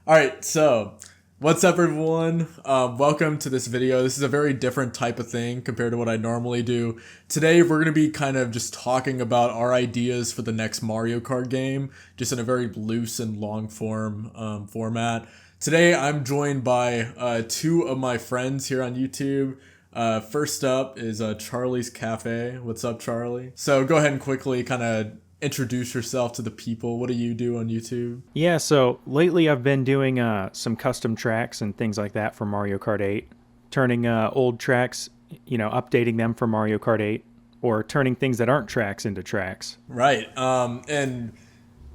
All right, so what's up, everyone? Welcome to this video. This is a very different type of thing compared to what I normally do. Today, we're going to be kind of just talking about our ideas for the next Mario Kart game, just in a very loose and long form format. Today, I'm joined by two of my friends here on YouTube. First up is Charlie's Café. What's up, Charlie? So go ahead and quickly kind of introduce yourself to the people. What do you do on YouTube? Yeah, so lately I've been doing some custom tracks and things like that for Mario Kart 8, turning old tracks, updating them for Mario Kart 8, or turning things that aren't tracks into tracks. Right. And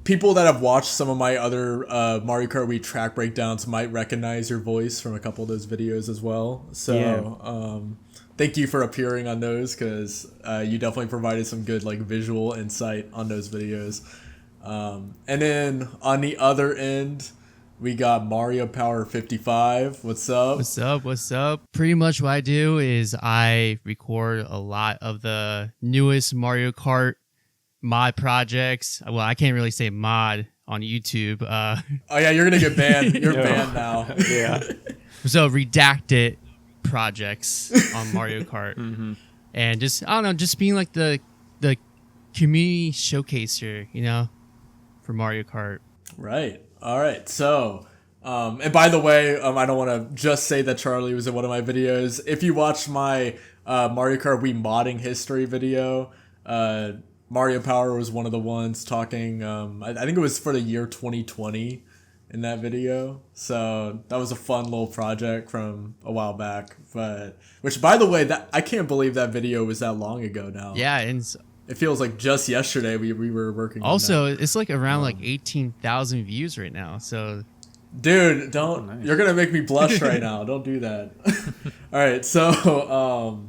people that have watched some of my other Mario Kart Wii track breakdowns might recognize your voice from a couple of those videos as well. So thank you for appearing on those, because you definitely provided some good visual insight on those videos. And then on the other end, we got MarioPower55. What's up? What's up? Pretty much what I do is I record a lot of the newest Mario Kart mod projects. Well, I can't really say mod on YouTube. Oh yeah, you're gonna get banned. You're banned now. Yeah. So redacted projects on Mario Kart. And just, I don't know, just being like the community showcaser, for Mario Kart. Right. All right. So, and by the way, I don't want to just say that Charlie was in one of my videos. If you watched my Mario Kart Wii modding history video, Mario Power was one of the ones talking. I think it was for the year 2020 in that video. So that was a fun little project from a while back. But which, by the way, that I can't believe that video was that long ago now. Yeah, and it feels like just yesterday we were working also on that. it's like around 18,000 views right now. So dude, don't nice. You're gonna make me blush right now. Don't do that. All right, so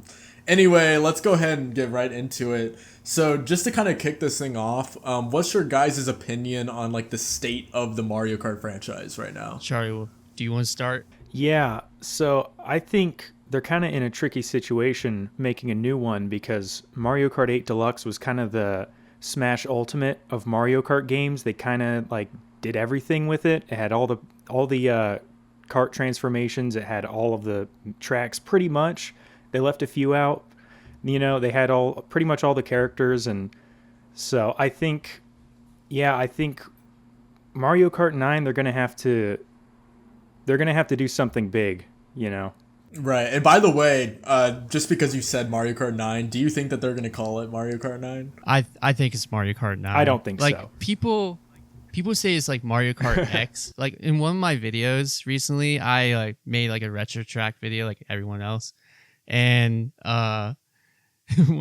anyway, let's go ahead and get right into it. So just to kind of kick this thing off, what's your guys' opinion on the state of the Mario Kart franchise right now? Charlie, do you want to start? Yeah, so I think they're kind of in a tricky situation making a new one, because Mario Kart 8 Deluxe was kind of the Smash Ultimate of Mario Kart games. They kind of did everything with it. It had all the kart transformations. It had all of the tracks pretty much. They left a few out. They had pretty much all the characters, and so I think Mario Kart 9 they're gonna have to do something big. Right. And by the way, just because you said Mario Kart 9, do you think that they're gonna call it Mario Kart 9? I think it's Mario Kart 9. I don't think so. People say it's like Mario Kart X. In one of my videos recently, I made a retro track video like everyone else, and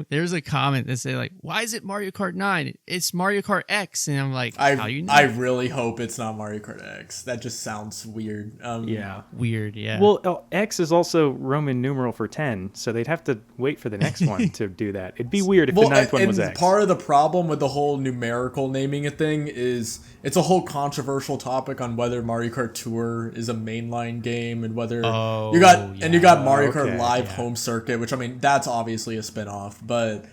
there's a comment that said why is it Mario Kart 9? It's Mario Kart X. And I'm like, how do you know? I really hope it's not Mario Kart X. That just sounds weird. Yeah. Weird, yeah. Well, X is also Roman numeral for 10, so they'd have to wait for the next one to do that. It'd be weird if the ninth one was X. Part of the problem with the whole numerical naming a thing is it's a whole controversial topic on whether Mario Kart Tour is a mainline game, and whether you got Mario Kart Live Home Circuit, which that's obviously a spin-off. But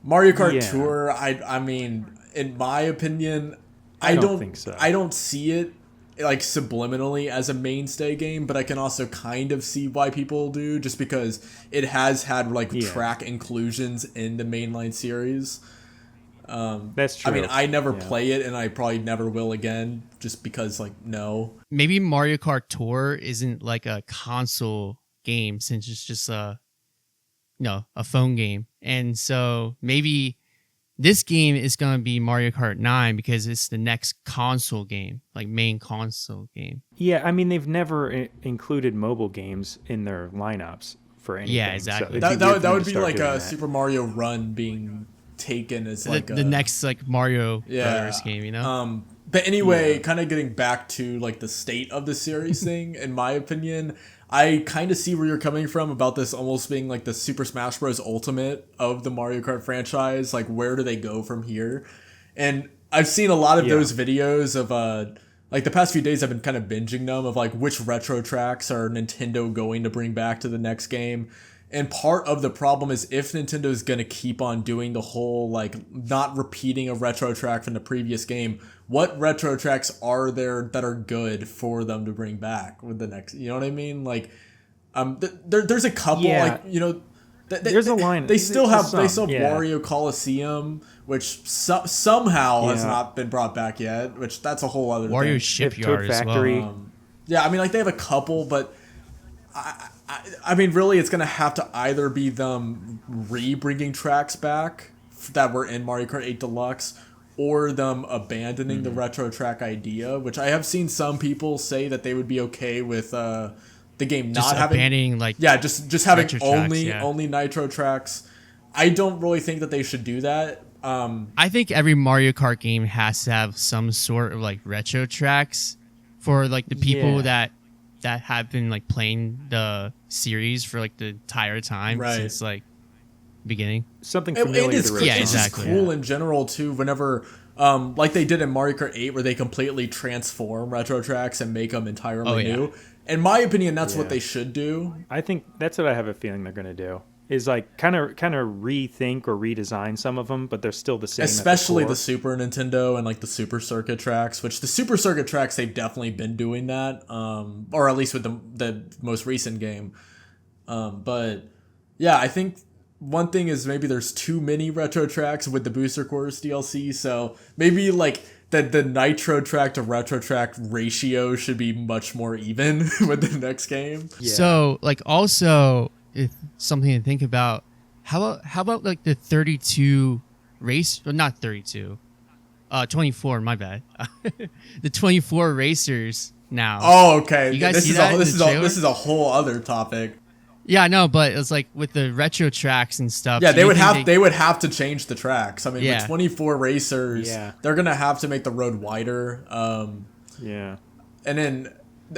Mario Kart Tour, I mean, in my opinion, I don't think so. I don't see it subliminally as a mainstay game, but I can also kind of see why people do, just because it has had track inclusions in the mainline series. That's true. I mean, I never play it, and I probably never will again, just because no. Maybe Mario Kart Tour isn't a console game, since it's just a phone game. And so maybe this game is going to be Mario Kart 9 because it's the next console game, main console game. Yeah, I mean, they've never included mobile games in their lineups for anything. Yeah, exactly. So that would be like a Super Mario Run being taken as the next Mario Brothers game, But anyway, kind of getting back to the state of the series thing, in my opinion, I kind of see where you're coming from about this almost being the Super Smash Bros. Ultimate of the Mario Kart franchise. Where do they go from here? And I've seen a lot of those videos of the past few days I've been kind of binging them of which retro tracks are Nintendo going to bring back to the next game. And part of the problem is if Nintendo is going to keep on doing the whole, like, not repeating a retro track from the previous game, what retro tracks are there that are good for them to bring back with the next, you know what I mean? Like, there's a couple, like, you know, there's a line. They still have yeah. Wario Coliseum, which somehow has not been brought back yet, which that's a whole other Wario thing. Shipyard as well. Yeah, I mean, like, they have a couple, but I mean, really, it's going to have to either be them re-bringing tracks back that were in Mario Kart 8 Deluxe, or them abandoning the retro track idea, which I have seen some people say that they would be okay with the game just not having... abandoning, like... Yeah, just having only tracks, only nitro tracks. I don't really think that they should do that. I think every Mario Kart game has to have some sort of, like, retro tracks for, like, the people that have been, like, playing the series for, like, the entire time since, like, beginning. Something familiar to the it's just cool in general too, whenever like they did in Mario Kart 8, where they completely transform retro tracks and make them entirely new. In my opinion, that's what they should do. I think that's what I have a feeling they're going to do, is like kind of rethink or redesign some of them, but they're still the same. Especially the Super Nintendo and like the Super Circuit tracks, which the Super Circuit tracks, they've definitely been doing that, or at least with the most recent game. But yeah, I think one thing is maybe there's too many retro tracks with the Booster Course DLC, so maybe like the nitro track to retro track ratio should be much more even with the next game. Yeah. So like also, if something to think about, how about like the 32 race, or not 32, 24, my bad. The 24 racers now. Oh, okay. You guys this see is that this is a whole other topic. Yeah, no, but it's like with the retro tracks and stuff. Yeah, they would have to change the tracks. I mean, with 24 racers, they're gonna have to make the road wider. Yeah, and then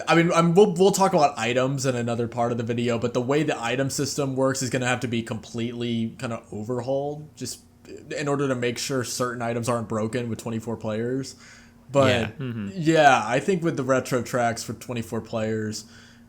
I mean, we'll talk about items in another part of the video, but the way the item system works is gonna have to be completely kind of overhauled, just in order to make sure certain items aren't broken with 24 players. But yeah, I think with the retro tracks for 24 players,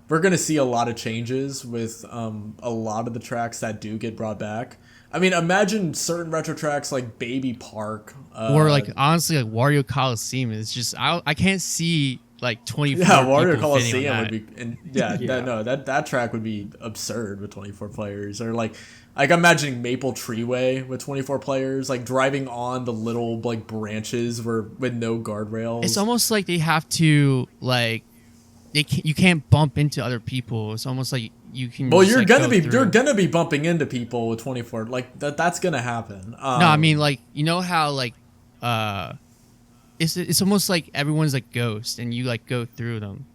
we're going to see a lot of changes with a lot of the tracks that do get brought back. I mean, imagine certain retro tracks like Baby Park. Or like, honestly, like Wario Coliseum is just... I can't see like 24 Yeah, people Wario Coliseum would be... And that track would be absurd with 24 players. Or like I'm imagining Maple Treeway with 24 players, like driving on the little like branches with no guardrails. It's almost like they have to like... you can't bump into other people. It's almost like you can. Well, you're gonna be bumping into people with 24. Like that's gonna happen. No, I mean, like, you know how like it's almost like everyone's like ghost and you like go through them.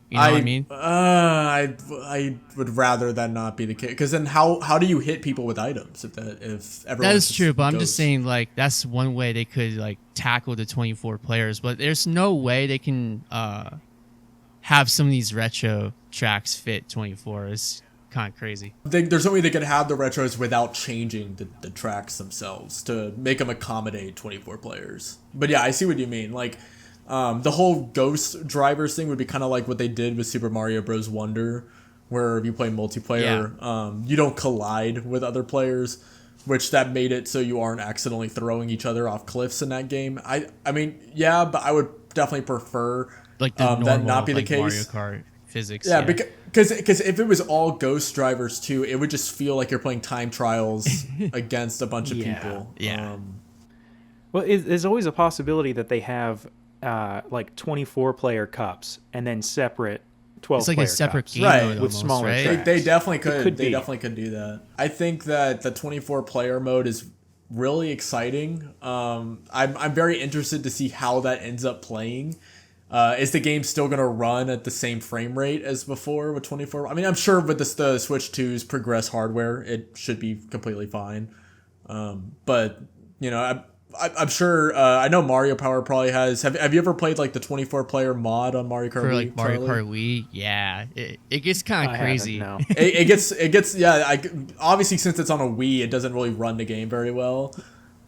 You know what I mean? I would rather that not be the case, because then how do you hit people with items if everyone? That is true, but I'm just saying, like, that's one way they could like tackle the 24 players, but there's no way they can have some of these retro tracks fit 24. Is kind of crazy. There's no way they could have the retros without changing the tracks themselves to make them accommodate 24 players. But yeah, I see what you mean. Like, the whole ghost drivers thing would be kind of like what they did with Super Mario Bros. Wonder, where if you play multiplayer, you don't collide with other players, which that made it so you aren't accidentally throwing each other off cliffs in that game. I mean, yeah, but I would definitely prefer like the normal, that not be like the case. Mario Kart physics. Yeah, because if it was all ghost drivers too, it would just feel like you're playing time trials against a bunch of people. Yeah. Well, there's always a possibility that they have like 24 player cups and then separate 12 it's like player a separate cups. game Right, mode with almost, smaller right? tracks. They definitely could. They definitely could do that. I think that the 24 player mode is really exciting. I'm very interested to see how that ends up playing. Is the game still going to run at the same frame rate as before with 24? I mean, I'm sure with the Switch 2's Progress hardware, it should be completely fine. But, you know, I'm sure, I know Mario Power probably has. Have you ever played like the 24 player mod on Mario Kart Wii? For like Mario Kart Wii? Yeah. It gets kind of crazy. No. it gets, yeah, obviously since it's on a Wii, it doesn't really run the game very well.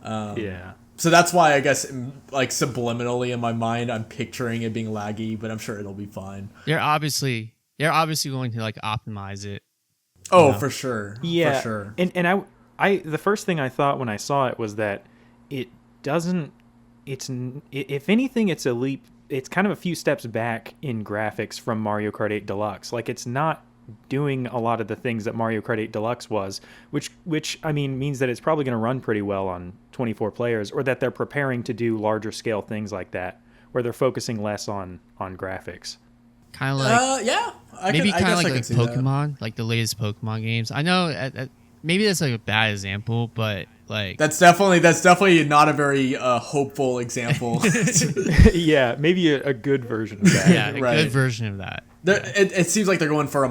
Yeah. So that's why I guess, like, subliminally in my mind, I'm picturing it being laggy, but I'm sure it'll be fine. They're obviously going to like optimize it. Oh, for sure. Yeah, for sure. And I the first thing I thought when I saw it was that it doesn't. If anything, it's a leap. It's kind of a few steps back in graphics from Mario Kart 8 Deluxe. Like, it's not doing a lot of the things that Mario Kart 8 Deluxe was, which I mean means that it's probably going to run pretty well on 24 players, or that they're preparing to do larger scale things like that, where they're focusing less on graphics. Kind of like maybe kind of like Pokemon, like the latest Pokemon games. I know maybe that's like a bad example, but like that's definitely not a very hopeful example. Yeah, maybe a good version of that. Yeah, a good version of that. It seems like they're going for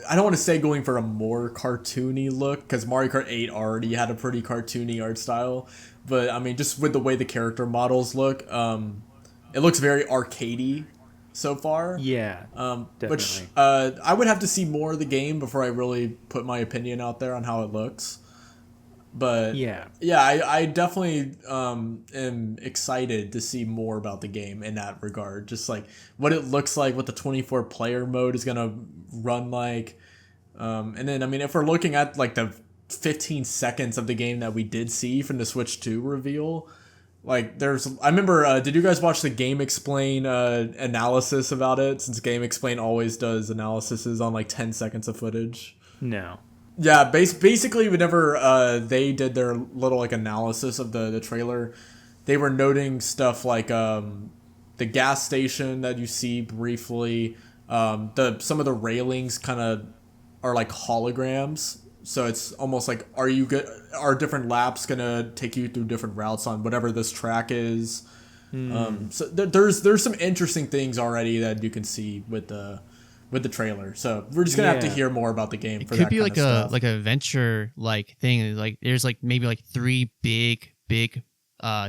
I don't want to say going for a more cartoony look, because Mario Kart 8 already had a pretty cartoony art style, but I mean, just with the way the character models look, it looks very arcadey so far. Yeah, definitely. Which I would have to see more of the game before I really put my opinion out there on how it looks. But yeah, I definitely am excited to see more about the game in that regard. Just like what it looks like, what the 24 player mode is gonna run like, and then I mean, if we're looking at like the 15 seconds of the game that we did see from the Switch 2 reveal, like I remember, did you guys watch the Game Explain analysis about it? Since Game Explain always does analyses on like 10 seconds of footage. No. Yeah, basically whenever they did their little like analysis of the trailer, they were noting stuff like the gas station that you see briefly, some of the railings kind of are like holograms. So it's almost like, are different laps gonna take you through different routes on whatever this track is? So there's some interesting things already that you can see with the trailer. So we're just gonna have to hear more about the game. It could be like a adventure like thing. Like there's like maybe like 3 big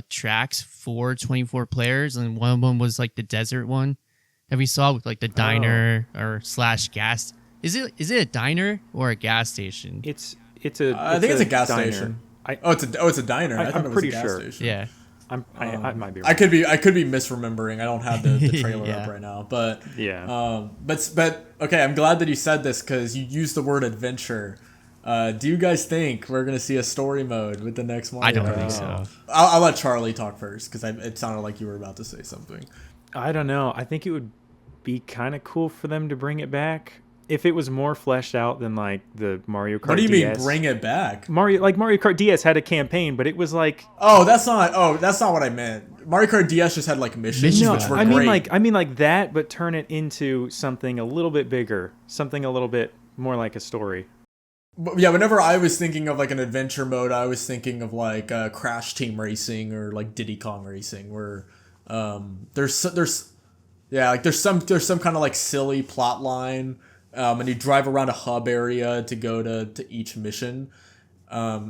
tracks for 24 players, and one of them was like the desert one that we saw with like the diner or / gas. Is it a diner or a gas station? I think it's a gas station. It's a diner. I'm pretty sure. Station. Yeah. I might be wrong. I could be misremembering. I don't have the trailer up right now, but yeah. But okay, I'm glad that you said this because you used the word adventure. Do you guys think we're gonna see a story mode with the next Mario? I don't think so. I'll let Charlie talk first because it sounded like you were about to say something. I don't know. I think it would be kind of cool for them to bring it back if it was more fleshed out than like the Mario Kart. What do you DS. mean bring it back? Mario Kart DS had a campaign, but it was like that's not what I meant. Mario Kart DS just had like missions, which were great. I mean like that, but turn it into something a little bit bigger, something a little bit more like a story. But yeah, whenever I was thinking of like an adventure mode, I was thinking of like Crash Team Racing or like Diddy Kong Racing, where there's some kind of like silly plot line. And you drive around a hub area to go to each mission. I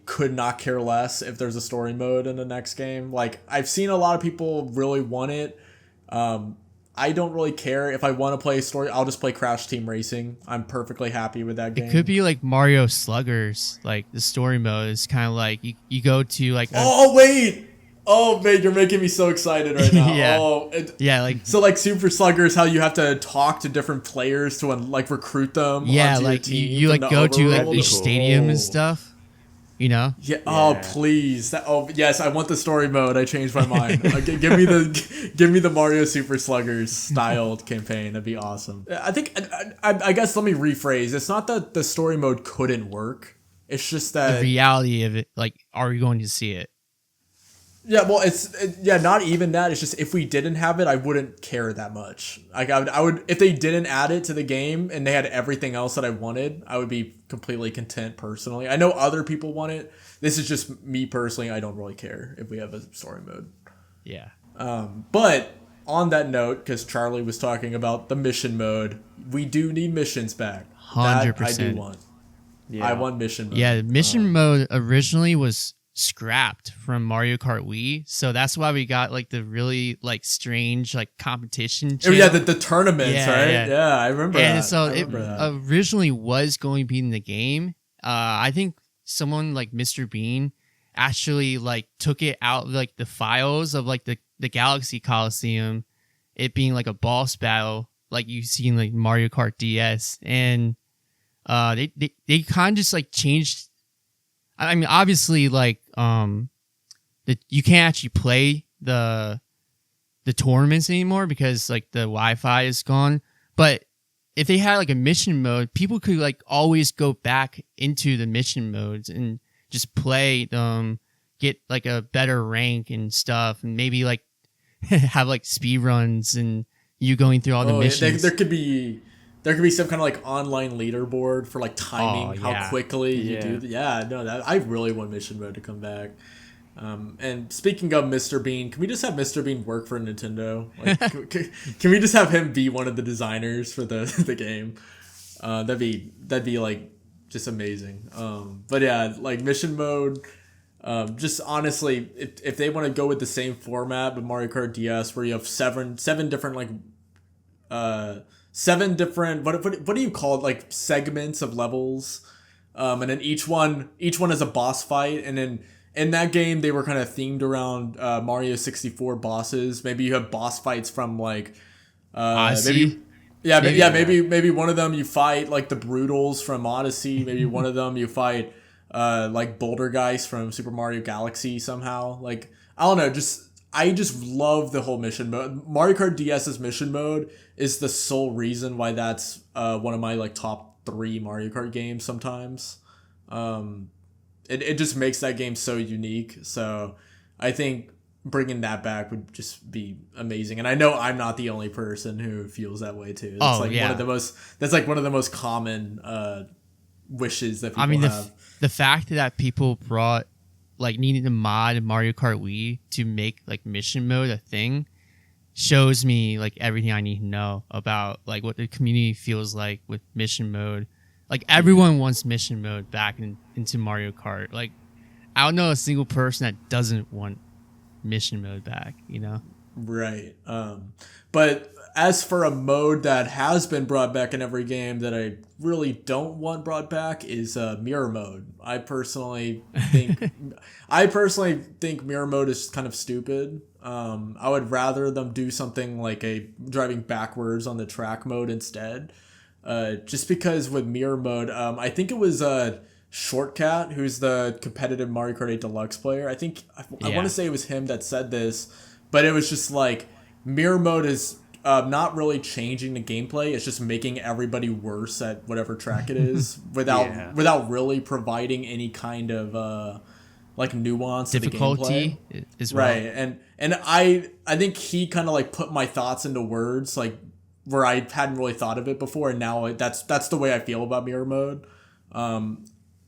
could not care less if there's a story mode in the next game. Like, I've seen a lot of people really want it. I don't really care. If I want to play a story, I'll just play Crash Team Racing. I'm perfectly happy with that game. It could be like Mario Sluggers. Like, the story mode is kind of like you go to like... Oh, man, you're making me so excited right now. Yeah. So like Super Sluggers, how you have to talk to different players to like recruit them. Yeah, onto like your team you like go to like each stadium and stuff. You know? Yeah. Oh, please. Yes, I want the story mode. I changed my mind. Give me the Mario Super Sluggers styled campaign. That'd be awesome. I think I guess let me rephrase. It's not that the story mode couldn't work. It's just that the reality of it. Like, are we going to see it? Yeah, well, not even that. It's just if we didn't have it, I wouldn't care that much. Like I would if they didn't add it to the game and they had everything else that I wanted, I would be completely content personally. I know other people want it. This is just me personally. I don't really care if we have a story mode. Yeah. But on that note, because Charlie was talking about the mission mode, we do need missions back. 100%. That I do want. Yeah. I want mission mode. Yeah, mission mode originally was scrapped from Mario Kart Wii, so that's why we got like the really like strange like competition channel. Yeah, the tournaments, right? Yeah, I remember and that. So it originally was going to be in the game. I think someone like Mr. Bean actually like took it out like the files of like the Galaxy Coliseum, it being like a boss battle like you see in like Mario Kart DS, and they kind of just like changed. I mean, obviously, like you can't actually play the tournaments anymore because like the Wi-Fi is gone. But if they had like a mission mode, people could like always go back into the mission modes and just play them, get like a better rank and stuff, and maybe like have like speed runs and you going through all the missions. There could be some kind of like online leaderboard for like timing how quickly you do. I really want mission mode to come back. And speaking of Mr. Bean, can we just have Mr. Bean work for Nintendo? Like, can we just have him be one of the designers for the game? That'd be like just amazing. But yeah, like mission mode. Just honestly, if they want to go with the same format with Mario Kart DS, where you have seven different like seven different what do you call it, like segments of levels, and then each one is a boss fight, and then in that game they were kind of themed around Mario 64 bosses. Maybe you have boss fights from like Odyssey. Maybe one of them you fight like the Brutals from Odyssey. Maybe one of them you fight like Bouldergeist from Super Mario Galaxy somehow. Like, I don't know, I just love the whole mission mode. Mario Kart DS's mission mode is the sole reason why that's one of my like top 3 Mario Kart games sometimes. It just makes that game so unique. So I think bringing that back would just be amazing. And I know I'm not the only person who feels that way too. That's one of the most common wishes that people have. The fact that people brought like needing to mod Mario Kart Wii to make like mission mode a thing shows me like everything I need to know about like what the community feels like with mission mode. Like everyone wants mission mode back into Mario Kart. Like I don't know a single person that doesn't want mission mode back, you know? Right. But as for a mode that has been brought back in every game that I really don't want brought back is mirror mode. I personally think mirror mode is kind of stupid. I would rather them do something like a driving backwards on the track mode instead. Just because with mirror mode, I think it was Shortcat, who's the competitive Mario Kart 8 Deluxe player. I want to say it was him that said this, but it was just like mirror mode is not really changing the gameplay. It's just making everybody worse at whatever track it is without really providing any kind of like nuance difficulty to the gameplay. As well. Right. And I think he kind of like put my thoughts into words like where I hadn't really thought of it before, and now that's the way I feel about mirror mode.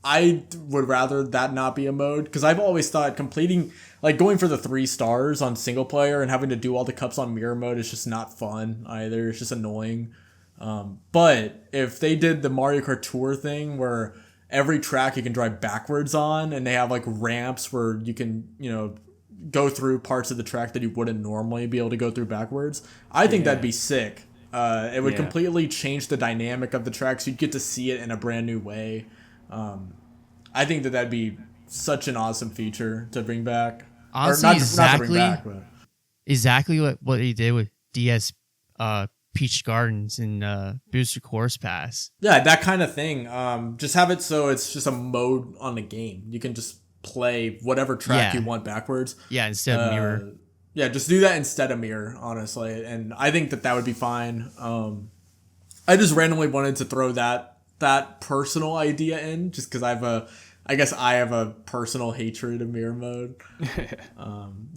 I would rather that not be a mode, because I've always thought completing, like going for the 3 stars on single player and having to do all the cups on mirror mode is just not fun either. It's just annoying. But if they did the Mario Kart Tour thing where every track you can drive backwards on, and they have like ramps where you can, go through parts of the track that you wouldn't normally be able to go through backwards, I think that'd be sick. It would completely change the dynamic of the track, so you'd get to see it in a brand new way. I think that'd be such an awesome feature to bring back. Honestly, exactly what he did with DS Peach Gardens and Booster Course Pass. Yeah, that kind of thing. Just have it so it's just a mode on the game. You can just play whatever track you want backwards. Yeah, instead of mirror. Yeah, just do that instead of mirror, honestly. And I think that would be fine. I just randomly wanted to throw that personal idea in, just because I guess I have a personal hatred of mirror mode.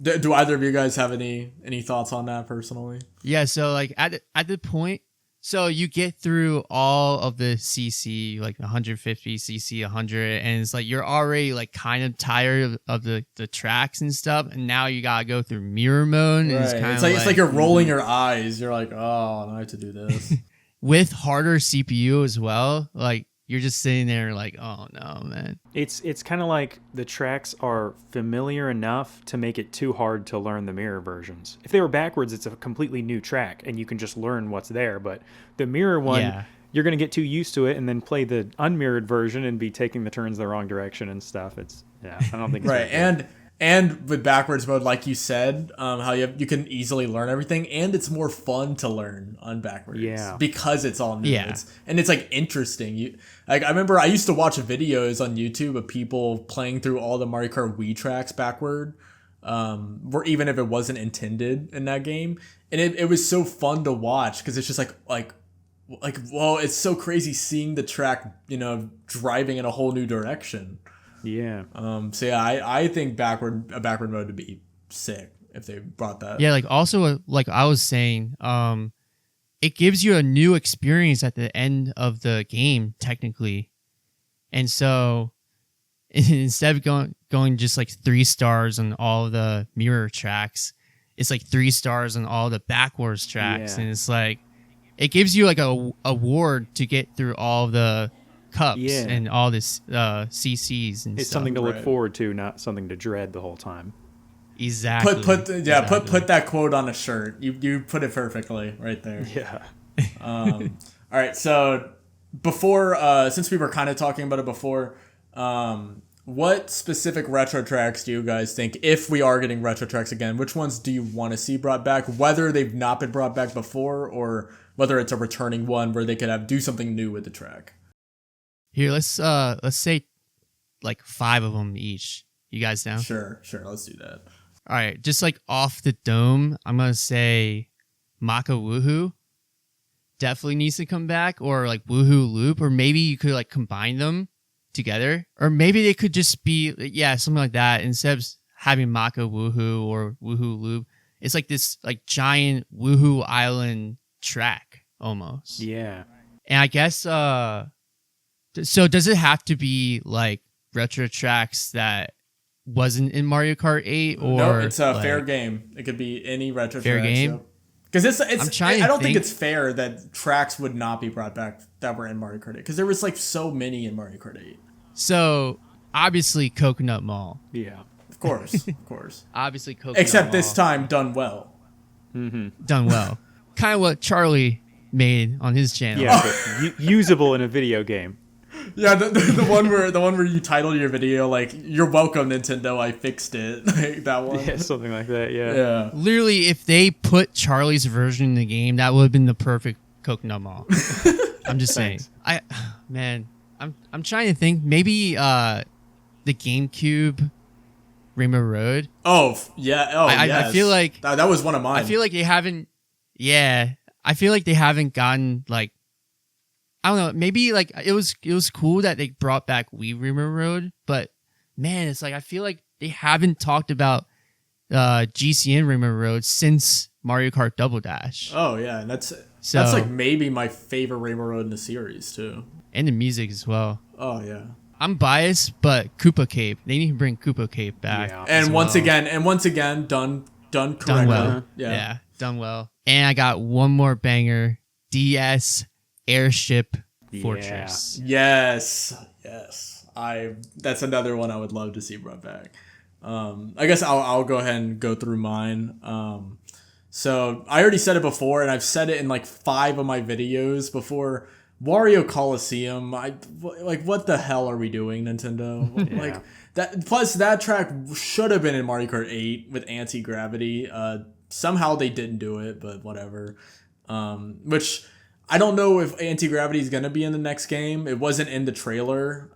Do either of you guys have any thoughts on that personally? Yeah, so like at the point, so you get through all of the CC, like 150 CC, 100, and it's like you're already like kind of tired of the tracks and stuff, and now you gotta go through mirror mode. And right. It's like you're rolling your eyes. You're like, oh, I have to do this. With harder CPU as well, like you're just sitting there like, oh no, man. It's kind of like the tracks are familiar enough to make it too hard to learn the mirror versions. If they were backwards, it's a completely new track and you can just learn what's there. But the mirror one, you're going to get too used to it and then play the unmirrored version and be taking the turns the wrong direction and stuff. I don't think it's right. And with backwards mode, like you said, how you can easily learn everything, and it's more fun to learn on backwards. Yeah. Because it's all new. Yeah. It's like interesting. I remember I used to watch videos on YouTube of people playing through all the Mario Kart Wii tracks backward, where even if it wasn't intended in that game, and it was so fun to watch because it's just like whoa, it's so crazy seeing the track, driving in a whole new direction. Yeah. So yeah, I think a backward mode would be sick if they brought that. Yeah, like also like I was saying, it gives you a new experience at the end of the game technically. And so instead of going just like 3 stars on all the mirror tracks, it's like 3 stars on all the backwards tracks. Yeah. And it's like it gives you like a award to get through all the cups and all this CCs and it's stuff. something to look forward to, not something to dread the whole time. Exactly. Put that quote on a shirt. You put it perfectly right there. Yeah. All right. So before, since we were kind of talking about it before, what specific retro tracks do you guys think, if we are getting retro tracks again, which ones do you want to see brought back? Whether they've not been brought back before, or whether it's a returning one where they could do something new with the track. Here, let's say like 5 of them each. You guys down? Sure. Let's do that. All right, just like off the dome, I'm gonna say Maka Woohoo definitely needs to come back, or like Woohoo Loop, or maybe you could like combine them together, or maybe they could just be something like that. Instead of having Maka Woohoo or Woohoo Loop, it's like this like giant Woohoo Island track almost. Yeah. And I guess so does it have to be like retro tracks that wasn't in Mario Kart 8, or no? It's a fair game. It could be any retro fair tracks, game. Because I don't think it's fair that tracks would not be brought back that were in Mario Kart 8, because there was like so many in Mario Kart 8. So obviously Coconut Mall. Yeah. Of course. Obviously Coconut Except Mall. this time done well. Done well. Kind of what Charlie made on his channel. Yeah, but usable in a video game. Yeah, the one where you titled your video like "You're welcome, Nintendo. I fixed it." Like that one. Yeah, something like that. Yeah. Yeah. Literally, if they put Charlie's version in the game, that would have been the perfect Coconut Mall. I'm just saying. I'm trying to think. Maybe the GameCube Rainbow Road. Oh yeah. Oh yes. I feel like that was one of mine. I feel like they haven't. Yeah, I feel like they haven't gotten like. I don't know. Maybe like it was cool that they brought back Wii Rainbow Road, but man, it's like I feel like they haven't talked about GCN Rainbow Road since Mario Kart Double Dash. Oh yeah, and that's So- like maybe my favorite Rainbow Road in the series too. And the music as well. Oh yeah. I'm biased, but Koopa Cape. They need to bring Koopa Cape back. Yeah. And as once well. again, done correctly. Done well. Yeah. Done well. And I got one more banger. DS Airship Yeah. Fortress. Yes. That's another one I would love to see brought back. I guess I'll go ahead and go through mine. So I already said it before, and I've said it in like 5 of my videos before. Wario Coliseum. What the hell are we doing, Nintendo? Yeah. Like that. Plus, that track should have been in Mario Kart 8 with anti-gravity. Somehow they didn't do it, but whatever. Which I don't know if anti-gravity is gonna be in the next game. It wasn't in the trailer.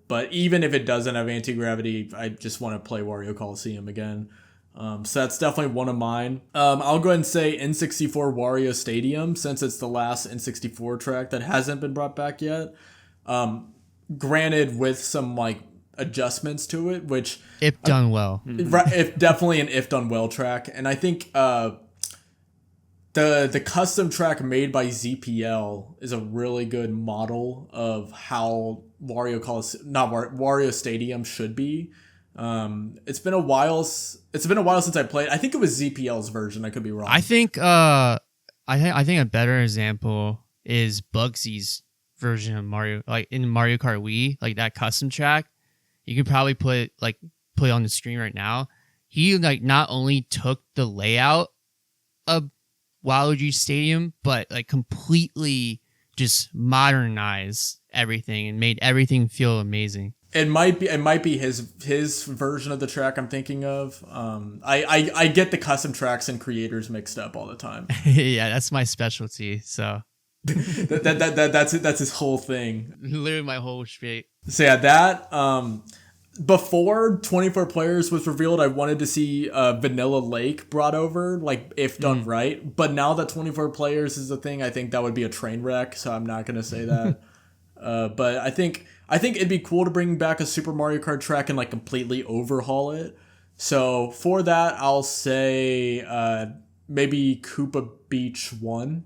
But even if it doesn't have anti-gravity, I just want to play Wario Coliseum again. So that's definitely one of mine. I'll go ahead and say N64 Wario Stadium, since it's the last N64 track that hasn't been brought back yet. Granted, with some like adjustments to it, which If done well. if definitely an if done well track. And I think the custom track made by ZPL is a really good model of how Wario Stadium should be. It's been a while since I played. I think it was ZPL's version. I could be wrong. I think I think a better example is Bugsy's version of Mario, like in Mario Kart Wii, like that custom track. You could probably put it on the screen right now. He like not only took the layout of Waluigi Stadium, but like completely just modernized everything and made everything feel amazing. It might be his version of the track I'm thinking of. I get the custom tracks and creators mixed up all the time. Yeah, that's my specialty. So that's his whole thing. Literally my whole spiel. So yeah, that before 24 players was revealed, I wanted to see Vanilla Lake brought over, like if done right. But now that 24 players is a thing, I think that would be a train wreck. So I'm not gonna say that. But I think it'd be cool to bring back a Super Mario Kart track and like completely overhaul it. So for that, I'll say maybe Koopa Beach 1.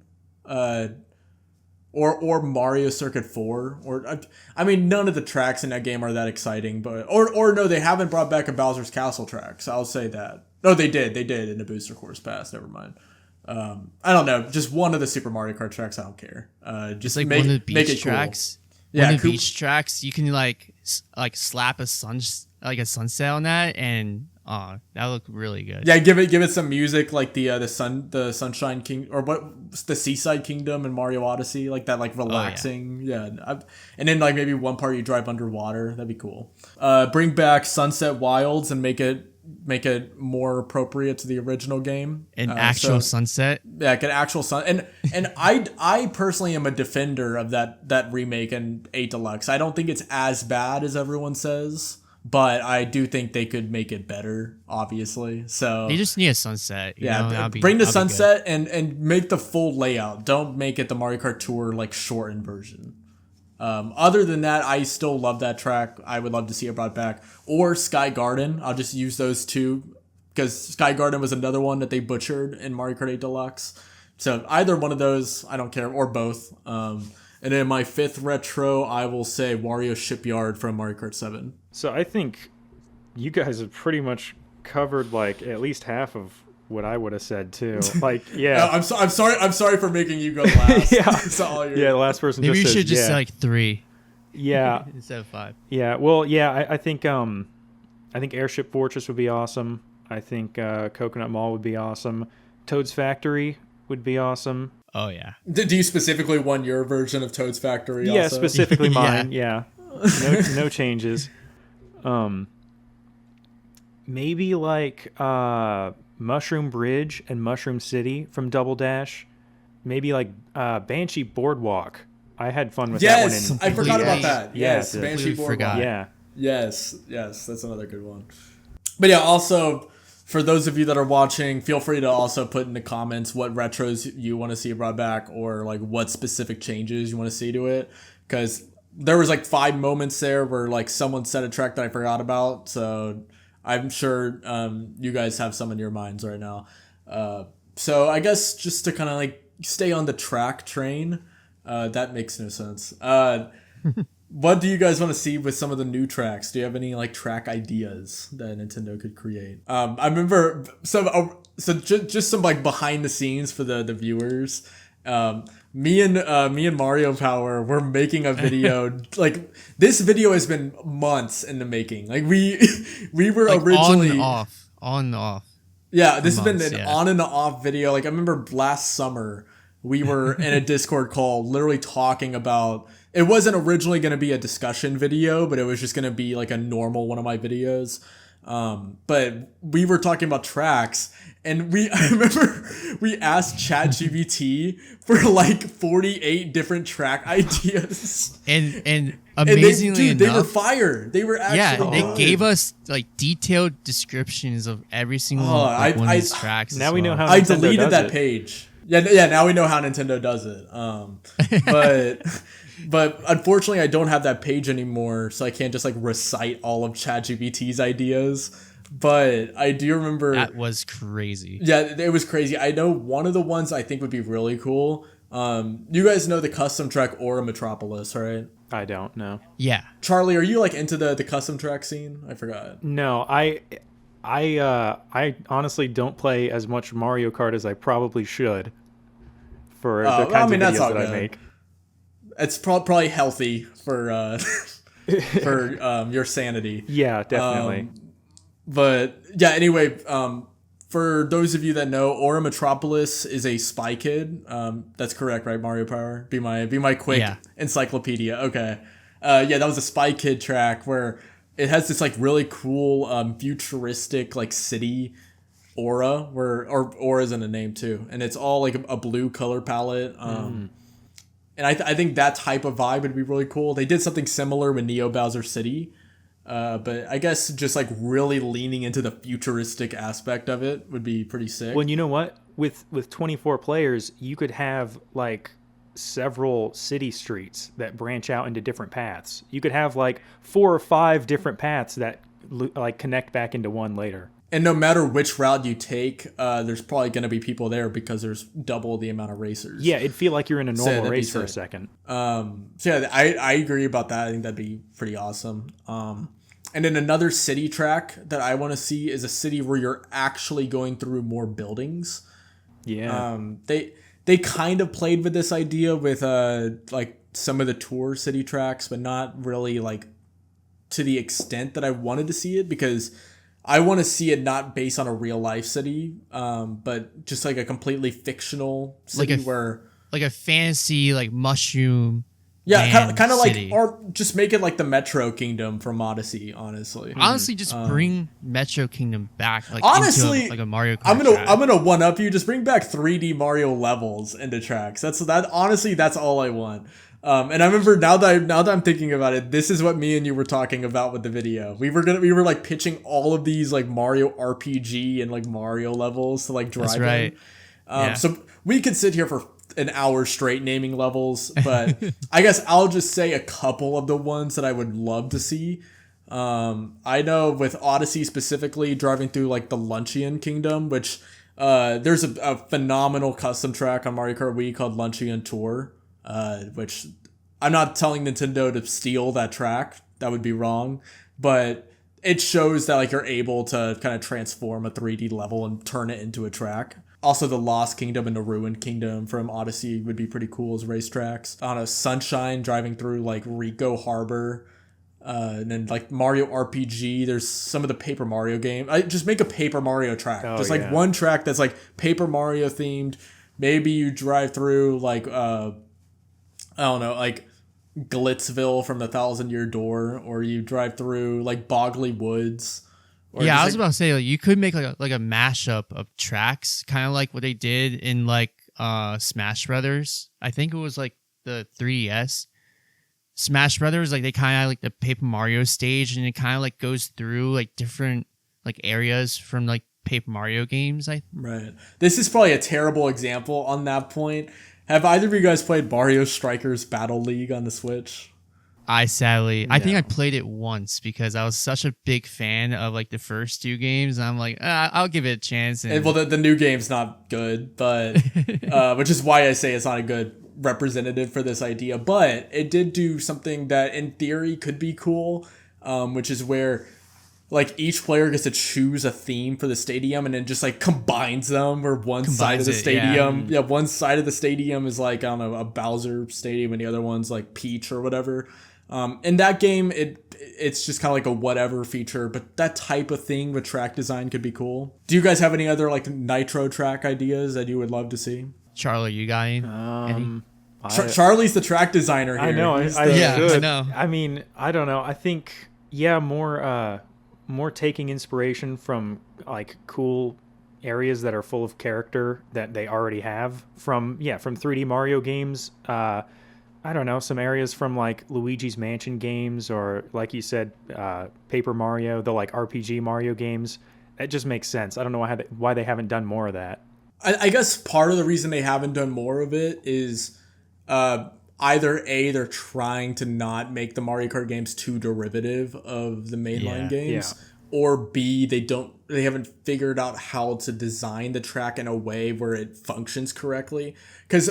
Or Mario Circuit 4, or I mean, none of the tracks in that game are that exciting, but or no, they haven't brought back a Bowser's Castle track, so I'll say that. No, they did in the Booster Course Pass. Never mind. I don't know, just one of the Super Mario Kart tracks. I don't care. Just like make, one of the make beach it cool. tracks. Yeah, one of the beach tracks, you can like slap a sunset on that, and that looked really good. Yeah, give it some music like the Sunshine King, or what, the Seaside Kingdom in Mario Odyssey, like that, like relaxing. And then like maybe one part you drive underwater. That'd be cool. Bring back Sunset Wilds and make it more appropriate to the original game. An actual sunset. Yeah, like an actual sun. And I personally am a defender of that remake in 8 Deluxe. I don't think it's as bad as everyone says. But I do think they could make it better, obviously. So you just need a sunset. Bring the sunset and make the full layout. Don't make it the Mario Kart Tour like shortened version. Other than that, I still love that track. I would love to see it brought back. Or Sky Garden. I'll just use those two because Sky Garden was another one that they butchered in Mario Kart 8 Deluxe. So either one of those, I don't care, or both. And then my 5th retro, I will say Wario Shipyard from Mario Kart 7. So I think you guys have pretty much covered like at least half of what I would have said too. Like, yeah. I'm sorry for making you go last. Yeah. The last person. Maybe just you says, should just say like 3. Yeah. Instead of 5. Yeah. Well, yeah. I think Airship Fortress would be awesome. I think Coconut Mall would be awesome. Toad's Factory would be awesome. Oh yeah. Do you specifically want your version of Toad's Factory? Yeah, also? specifically mine. Yeah. No changes. Maybe like Mushroom Bridge and Mushroom City from Double Dash. Maybe like Banshee Boardwalk. I had fun with that one. I forgot about that. Yes, yeah, Banshee Boardwalk. Forgot. Yeah. Yes, that's another good one. But yeah, also for those of you that are watching, feel free to also put in the comments what retros you want to see brought back, or like what specific changes you want to see to it, because there was like 5 moments there where like someone said a track that I forgot about, so I'm sure you guys have some in your minds right now. So I guess just to kind of like stay on the track train, that makes no sense. What do you guys want to see with some of the new tracks? Do you have any like track ideas that Nintendo could create? I remember just some like behind the scenes for the viewers. Me and Mario Power were making a video. Like, this video has been months in the making. Like we were like originally on and off. Yeah, this has been an on and off video. Like, I remember last summer we were in a Discord call literally talking about, it wasn't originally going to be a discussion video, but it was just going to be like a normal one of my videos. But we were talking about tracks, and I remember we asked ChatGPT for like 48 different track ideas. And amazingly they were fire. They were actually they gave us like detailed descriptions of every single one of these tracks. Now we know how I deleted that page. Yeah, now we know how Nintendo does it. But unfortunately, I don't have that page anymore, so I can't just like recite all of ChatGPT's ideas. But I do remember that was crazy. Yeah, it was crazy. I know one of the ones I think would be really cool. You guys know the custom track Aura Metropolis, right? I don't know. Yeah. Charlie, are you like into the custom track scene? I forgot. No, I honestly don't play as much Mario Kart as I probably should for the kinds of videos that I make. It's probably healthy for your sanity. Yeah, definitely. But yeah, anyway, for those of you that know, Aura Metropolis is a Spy Kid. That's correct, right? Mario Power. Be my quick encyclopedia. Okay. Yeah, that was a Spy Kid track where it has this like really cool futuristic like city aura where or aura's in the name too, and it's all like a blue color palette. And I think that type of vibe would be really cool. They did something similar with Neo Bowser City, but I guess just like really leaning into the futuristic aspect of it would be pretty sick. Well, you know what? With 24 players, you could have like several city streets that branch out into different paths. You could have like 4 or 5 different paths that like connect back into one later. And no matter which route you take, there's probably going to be people there because there's double the amount of racers. Yeah, it'd feel like you're in a normal race for a second. So yeah, I agree about that. I think that'd be pretty awesome. And then another city track that I want to see is a city where you're actually going through more buildings. Yeah. They kind of played with this idea with like some of the tour city tracks, but not really like to the extent that I wanted to see it, because I want to see it not based on a real life city, but just like a completely fictional city like a fantasy like mushroom. Yeah, kind of like, or just make it like the Metro Kingdom from Odyssey. Honestly, just bring Metro Kingdom back. Like honestly, into like a Mario Kart I'm gonna one up you. Just bring back 3D Mario levels into tracks. Honestly, that's all I want. And I remember now that I'm thinking about it, this is what me and you were talking about with the video. We were like pitching all of these like Mario RPG and like Mario levels to like drive. That's right. So we could sit here for an hour straight naming levels, but I guess I'll just say a couple of the ones that I would love to see. I know with Odyssey specifically, driving through like the Luncheon Kingdom, which there's a phenomenal custom track on Mario Kart Wii called Luncheon Tour. Which I'm not telling Nintendo to steal that track. That would be wrong. But it shows that like you're able to kind of transform a 3D level and turn it into a track. Also, the Lost Kingdom and the Ruined Kingdom from Odyssey would be pretty cool as racetracks. On a Sunshine, driving through like Rico Harbor. And then like Mario RPG, there's some of the Paper Mario game. I just make a Paper Mario track. Like one track that's like Paper Mario themed. Maybe you drive through like I don't know, like Glitzville from the Thousand Year Door, or you drive through like Bogley Woods. Yeah, I was about to say, like, you could make like a mashup of tracks, kind of like what they did in like Smash Brothers. I think it was like the 3DS. Smash Brothers, like they kind of like the Paper Mario stage, and it kind of like goes through like different like areas from like Paper Mario games. Right. This is probably a terrible example on that point. Have either of you guys played Mario Strikers Battle League on the Switch? I think I played it once because I was such a big fan of like the first 2 games. And I'm like, I'll give it a chance. And well, the new game's not good, but which is why I say it's not a good representative for this idea. But it did do something that in theory could be cool, which is where like each player gets to choose a theme for the stadium and then just like combines them, where one side of the stadium, one side of the stadium is like, I don't know, a Bowser stadium, and the other one's like Peach or whatever. In that game, it's just kind of like a whatever feature, but that type of thing with track design could be cool. Do you guys have any other like Nitro track ideas that you would love to see? Charlie, you got any? Charlie's the track designer here. I know. I know. I mean, I don't know. I think more taking inspiration from like cool areas that are full of character that they already have from 3D Mario games. I don't know, some areas from like Luigi's Mansion games, or like you said, Paper Mario, the like RPG Mario games. It just makes sense. I don't know why they haven't done more of that. I guess part of the reason they haven't done more of it is either A, they're trying to not make the Mario Kart games too derivative of the mainline games, or B, they haven't figured out how to design the track in a way where it functions correctly. Because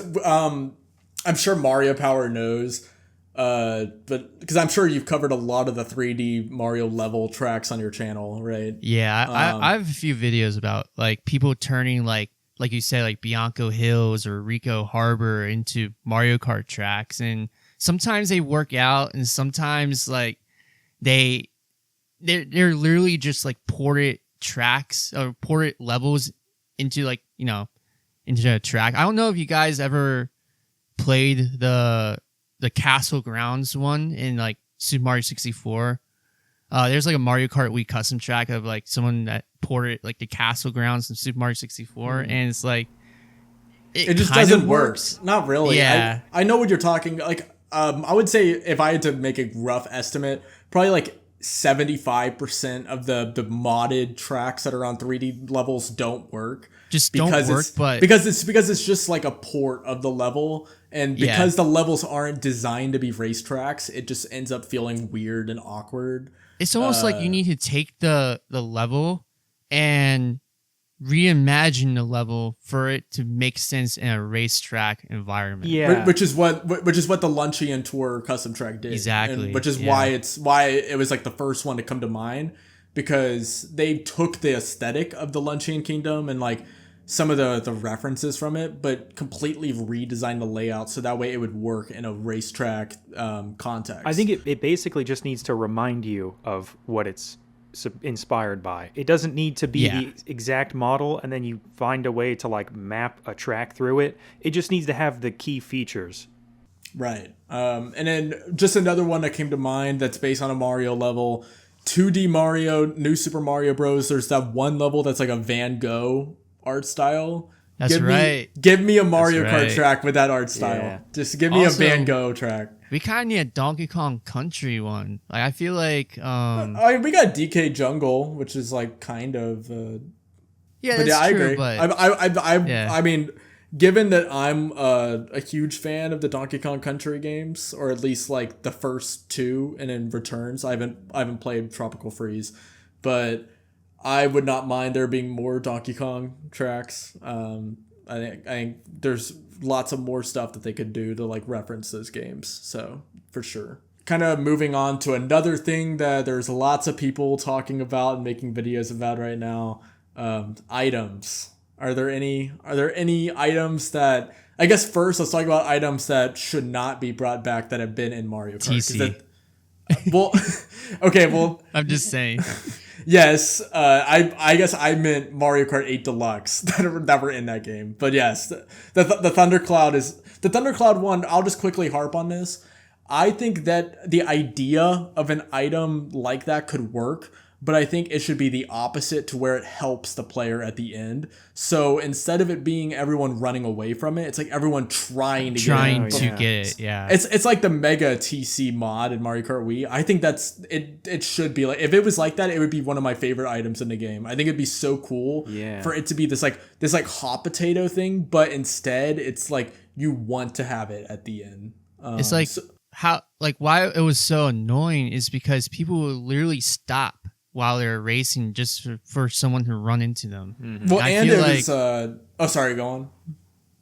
I'm sure Mario Power knows, but because I'm sure you've covered a lot of the 3D Mario level tracks on your channel, right? Yeah, I have a few videos about like people turning like you said, like Bianco Hills or Rico Harbor into Mario Kart tracks, and sometimes they work out, and sometimes like they're literally just like ported tracks or ported levels into like into a track. I don't know if you guys ever played the Castle Grounds one in like Super Mario 64. There's like a Mario Kart Wii custom track of like someone that ported like the castle grounds from Super Mario 64, and it's like it just doesn't work. Works. Not really. Yeah, I know what you're talking. Like, I would say if I had to make a rough estimate, probably like 75% of the modded tracks that are on 3D levels don't work. Just don't work, but because it's just like a port of the level, and because the levels aren't designed to be racetracks, it just ends up feeling weird and awkward. It's almost like you need to take the level and reimagine the level for it to make sense in a racetrack environment. Yeah, which is what the Luncheon Tour custom track did. Exactly, and which is why it was like the first one to come to mind, because they took the aesthetic of the Luncheon Kingdom and like some of the references from it, but completely redesigned the layout so that way it would work in a racetrack context. I think it basically just needs to remind you of what it's inspired by. It doesn't need to be the exact model and then you find a way to like map a track through it. It just needs to have the key features. Right. And then just another one that came to mind that's based on a Mario level, 2D Mario, New Super Mario Bros. There's that one level that's like a Van Gogh art style. That's right. Give me a Mario Kart track with that art style. Yeah. Just give me a Van Gogh track. We kind of need a Donkey Kong Country one. Like I feel like we got DK Jungle, which is like kind of that's I true, agree. but I mean, given that I'm a huge fan of the Donkey Kong Country games, or at least like the first two, and in Returns, I haven't played Tropical Freeze, but I would not mind there being more Donkey Kong tracks. I think there's lots of more stuff that they could do to like reference those games. So for sure. Kind of moving on to another thing that there's lots of people talking about and making videos about right now. Items. Are there any items that, I guess first let's talk about items that should not be brought back that have been in Mario Kart. TC. I'm just saying. Yes, I guess I meant Mario Kart 8 Deluxe that were in that game. But yes, the Thundercloud one. I'll just quickly harp on this. I think that the idea of an item like that could work, but I think it should be the opposite to where it helps the player at the end. So instead of it being everyone running away from it, it's like everyone trying to get it. Yeah. It's like the Mega TC mod in Mario Kart Wii. I think that's it. It should be like, if it was like that, it would be one of my favorite items in the game. I think it'd be so cool for it to be this hot potato thing, but instead it's like you want to have it at the end. It's like why it was so annoying is because people would literally stop while they're racing just for someone to run into them. Mm-hmm. Well, and it was sorry, go on.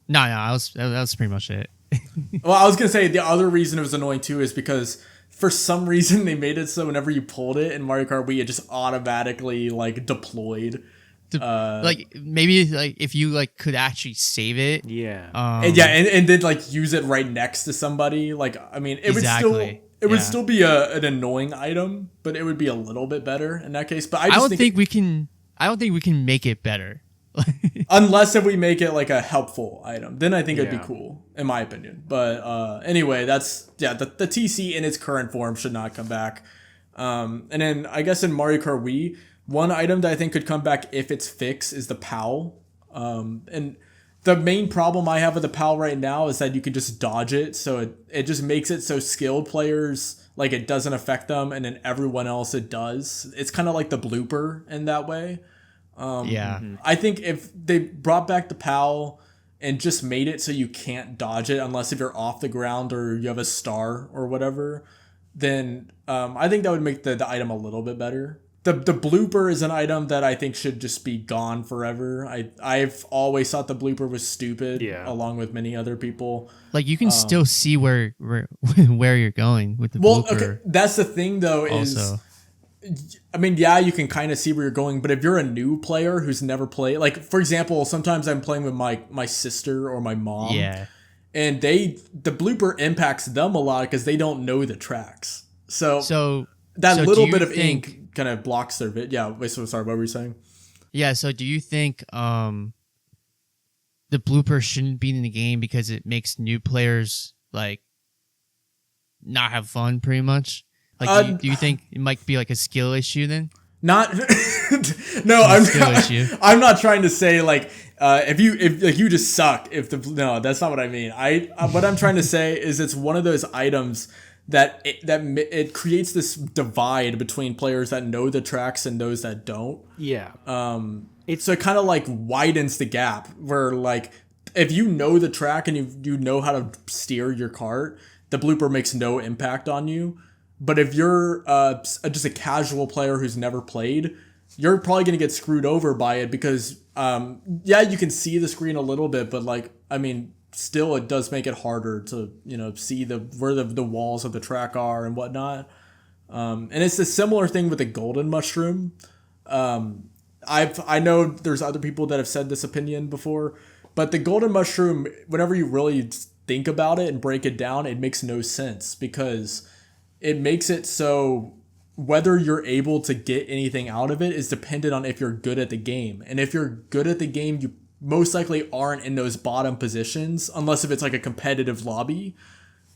No, that was pretty much it. Well, I was gonna say the other reason it was annoying too is because for some reason they made it so whenever you pulled it in Mario Kart Wii, it just automatically like deployed. Like maybe like if you like could actually save it. Yeah. And then like use it right next to somebody. Like, I mean, it would still be an annoying item, but it would be a little bit better in that case. But I don't think we can make it better. Unless if we make it like a helpful item, then I think it'd be cool, in my opinion. But anyway, that's the TC in its current form should not come back. And then I guess in Mario Kart Wii, one item that I think could come back if it's fixed is the POW. And the main problem I have with the POW right now is that you can just dodge it, so it just makes it so skilled players, like, it doesn't affect them, and then everyone else it does. It's kind of like the blooper in that way. I think if they brought back the POW and just made it so you can't dodge it unless if you're off the ground or you have a star or whatever, then I think that would make the item a little bit better. The blooper is an item that I think should just be gone forever. I've always thought the blooper was stupid, along with many other people. Like, you can still see where you're going with the blooper. Okay, that's the thing though. Is I mean, you can kind of see where you're going, but if you're a new player who's never played, like, for example, sometimes I'm playing with my sister or my mom, and the blooper impacts them a lot because they don't know the tracks. So that little bit of ink kind of blocks their vid. Yeah. Wait, so sorry, what were you saying? Yeah. So do you think the blooper shouldn't be in the game because it makes new players like not have fun pretty much? Like, do you think it might be like a skill issue then? Not no, I'm not trying to say like if like you just suck no, that's not what I mean. What I'm trying to say is it's one of those items that it creates this divide between players that know the tracks and those that don't. Yeah. So it kind of like widens the gap where like if you know the track and you know how to steer your cart, the blooper makes no impact on you. But if you're just a casual player who's never played, you're probably going to get screwed over by it because, you can see the screen a little bit, but like, I mean, still it does make it harder to, see where the walls of the track are and whatnot. And it's a similar thing with the golden mushroom. I know there's other people that have said this opinion before, but the golden mushroom, whenever you really think about it and break it down, it makes no sense because it makes it so whether you're able to get anything out of it is dependent on if you're good at the game. And if you're good at the game, you most likely aren't in those bottom positions unless if it's like a competitive lobby.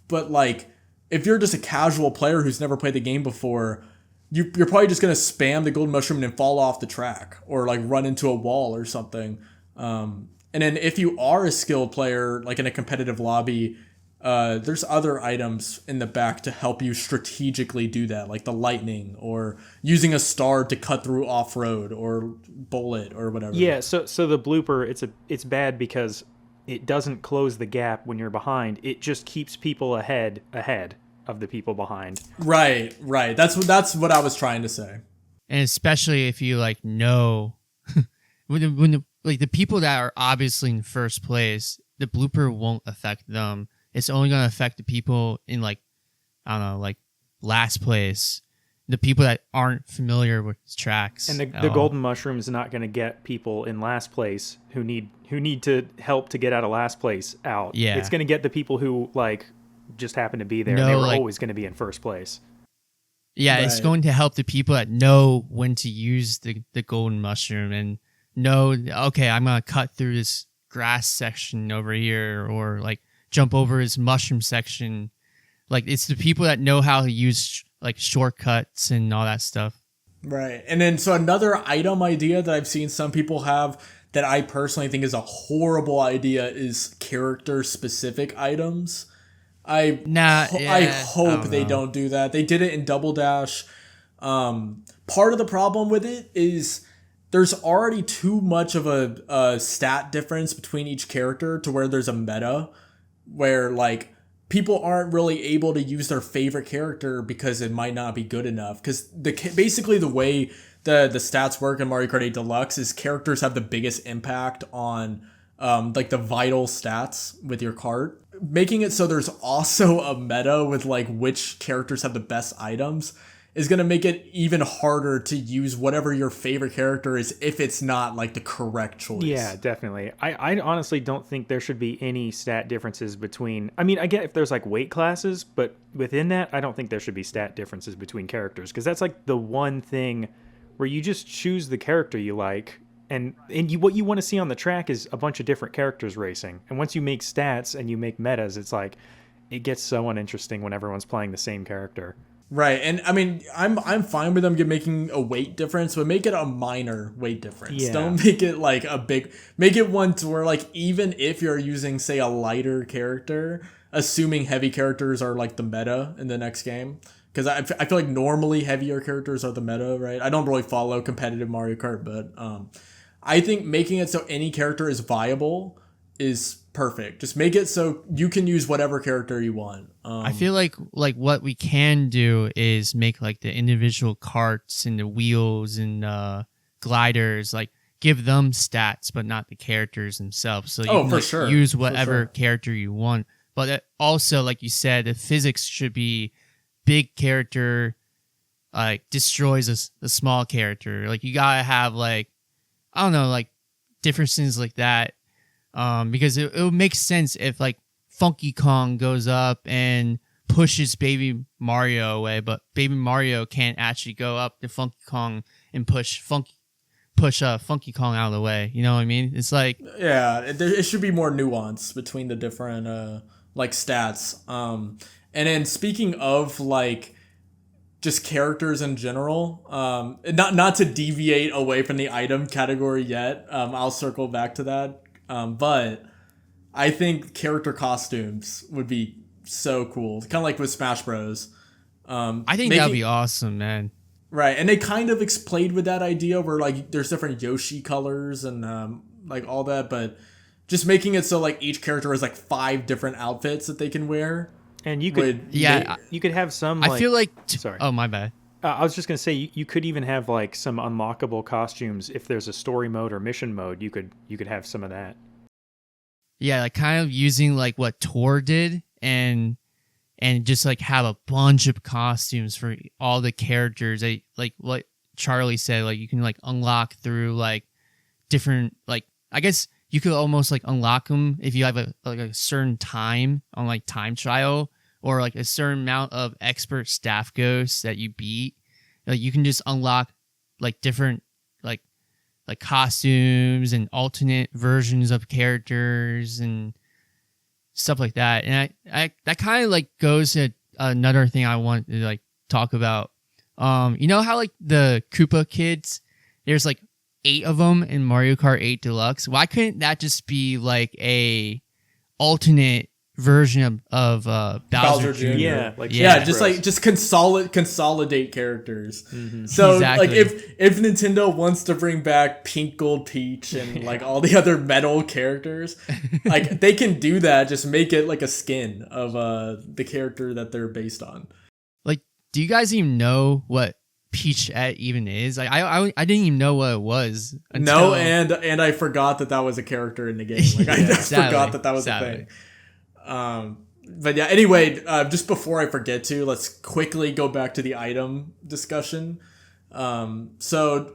But like if you're just a casual player who's never played the game before, you're probably just going to spam the golden mushroom and fall off the track or like run into a wall or something. And then if you are a skilled player, like in a competitive lobby, there's other items in the back to help you strategically do that, like the lightning or using a star to cut through off-road or bullet or whatever. Yeah, so the blooper, it's bad because it doesn't close the gap when you're behind. It just keeps people ahead of the people behind. Right. That's what I was trying to say. And especially if you like know when the people that are obviously in first place, the blooper won't affect them. It's only going to affect the people in like, I don't know, like last place, the people that aren't familiar with tracks. And the golden mushroom is not going to get people in last place who need to help to get out of last place out. Yeah. It's going to get the people who like just happen to be there. And they were always going to be in first place. Yeah, right. It's going to help the people that know when to use the golden mushroom and know, okay, I'm going to cut through this grass section over here or like jump over his mushroom section. Like it's the people that know how to use like shortcuts and all that stuff. Right. And then so another item idea that I've seen some people have that I personally think is a horrible idea is character specific items. I hope they don't do that. They did it in Double Dash. Part of the problem with it is there's already too much of a stat difference between each character to where there's a meta where like people aren't really able to use their favorite character because it might not be good enough. Because basically the way the stats work in Mario Kart 8 Deluxe is characters have the biggest impact on like the vital stats with your cart. Making it so there's also a meta with like which characters have the best items is going to make it even harder to use whatever your favorite character is if it's not like the correct choice. Yeah, definitely. I honestly don't think there should be any stat differences between... I mean, I get if there's like weight classes, but within that, I don't think there should be stat differences between characters because that's like the one thing where you just choose the character you like and what you want to see on the track is a bunch of different characters racing. And once you make stats and you make metas, it's like it gets so uninteresting when everyone's playing the same character. Right, and I mean, I'm fine with them making a weight difference, but make it a minor weight difference. Yeah. Don't make it like a big... Make it one to where, like, even if you're using, say, a lighter character, assuming heavy characters are, like, the meta in the next game. Because I feel like normally heavier characters are the meta, right? I don't really follow competitive Mario Kart, but I think making it so any character is viable is perfect. Just make it so you can use whatever character you want. I feel like what we can do is make like the individual carts and the wheels and gliders, like give them stats, but not the characters themselves. So you can use whatever character you want. But also, like you said, the physics should be big character like destroys a small character. Like you gotta have like, I don't know, like differences like that. Because it would make sense if like Funky Kong goes up and pushes Baby Mario away, but Baby Mario can't actually go up to Funky Kong and push Funky Kong out of the way. You know what I mean? It's like, yeah, it should be more nuance between the different like stats. And then speaking of like just characters in general. Not to deviate away from the item category yet. I'll circle back to that. But I think character costumes would be so cool. Kind of like with Smash Bros. I think that'd be awesome, man. Right, and they kind of played with that idea where like there's different Yoshi colors and like all that, but just making it so like each character has like 5 different outfits that they can wear. And you could you could have some. I feel like sorry. Oh, my bad. I was just gonna say you could even have like some unlockable costumes if there's a story mode or mission mode. You could have some of that. Yeah, like kind of using like what Tor did and just like have a bunch of costumes for all the characters. Like what Charlie said, like you can like unlock through like different, like I guess you could almost like unlock them if you have a certain time on like time trial or like a certain amount of expert staff ghosts that you beat. Like you can just unlock like different like costumes and alternate versions of characters and stuff like that. And I that kind of like goes to another thing I want to like talk about. You know how like the Koopa kids, there's like 8 of them in Mario Kart 8 Deluxe. Why couldn't that just be like a alternate version of Bowser Jr.? Yeah, like just consolidate characters. Mm-hmm. So exactly. Like if Nintendo wants to bring back Pink Gold Peach and like all the other metal characters, like they can do that. Just make it like a skin of the character that they're based on. Like, do you guys even know what Peachette even is? Like I didn't even know what it was until... No, and I forgot that was a character in the game. Like I forgot that was a thing. But yeah, anyway, just before I forget to, let's quickly go back to the item discussion. So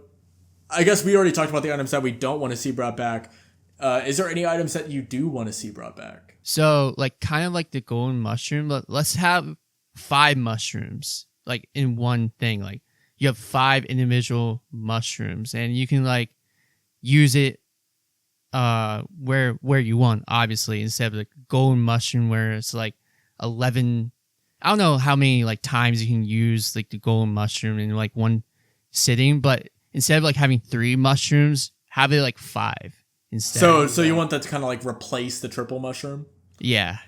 I guess we already talked about the items that we don't want to see brought back. Is there any items that you do want to see brought back? So like kind of like the golden mushroom, but let's have 5 mushrooms like in one thing. Like you have 5 individual mushrooms and you can like use it where you want, obviously, instead of the golden mushroom where it's like 11. I don't know how many like times you can use like the golden mushroom in like one sitting, but instead of like having 3 mushrooms, have it like 5 instead. So you want that to kind of like replace the triple mushroom? Yeah.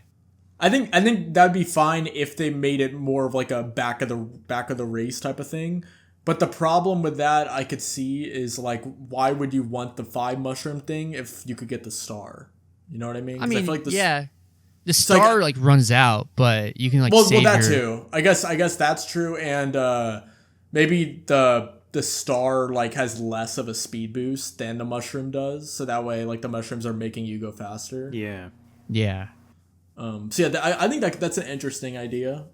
I think that'd be fine if they made it more of like a back of the race type of thing. But the problem with that I could see is like, why would you want the 5 mushroom thing if you could get the star? You know what I mean? I mean, feel like the star like runs out, but you can like save that too. I guess that's true, and maybe the star like has less of a speed boost than the mushroom does, so that way like the mushrooms are making you go faster. Yeah. So yeah, I think that's an interesting idea.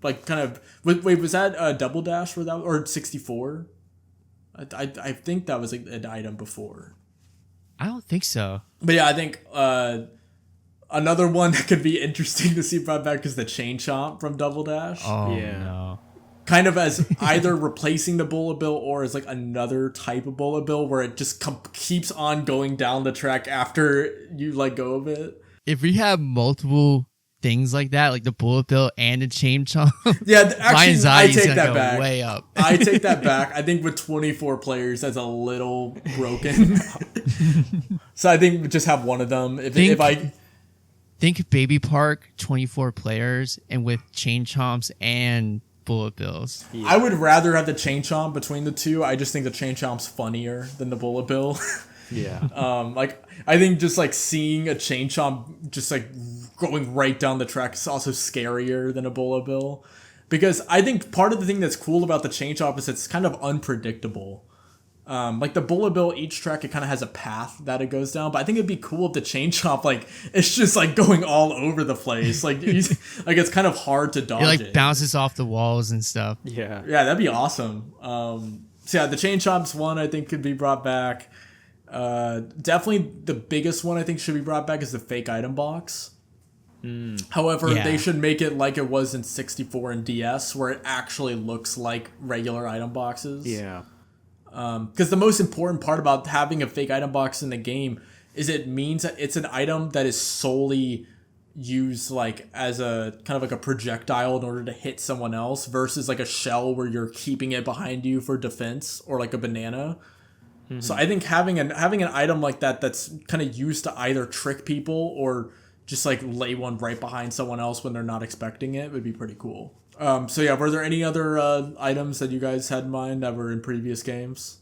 Like kind of wait, was that Double Dash or 64? I think that was an item before. I don't think so. But yeah, I think another one that could be interesting to see brought back is the Chain Chomp from Double Dash. Oh yeah. No. Kind of as either replacing the bullet bill or as like another type of bullet bill where it just keeps on going down the track after you let go of it. If we have multiple things like that, like the bullet bill and the chain chomp, yeah, actually, I take that back. Way up. I take that back. I think with 24 players, that's a little broken. So I think we just have one of them. If I think Baby Park, 24 players, and with chain chomps and bullet bills. Yeah. I would rather have the chain chomp between the two. I just think the chain chomp's funnier than the bullet bill. Yeah. Like I think just like seeing a chain chomp just like going right down the track is also scarier than a bullet bill, because I think part of the thing that's cool about the chain chomp is it's kind of unpredictable. Like the bullet bill, each track it kind of has a path that it goes down, but I think it'd be cool if the chain chomp like it's just like going all over the place. Like like it's kind of hard to dodge. It like bounces off the walls and stuff. Yeah, that'd be awesome. So yeah, the chain chomp's one I think could be brought back. Definitely the biggest one I think should be brought back is the fake item box. However, they should make it like it was in 64 and DS, where it actually looks like regular item boxes. Yeah. Because the most important part about having a fake item box in the game is it means that it's an item that is solely use like as a kind of like a projectile in order to hit someone else versus like a shell where you're keeping it behind you for defense, or like a banana. So I think having an item like that that's kind of used to either trick people or just like lay one right behind someone else when they're not expecting it would be pretty cool. So yeah, were there any other items that you guys had in mind that were in previous games?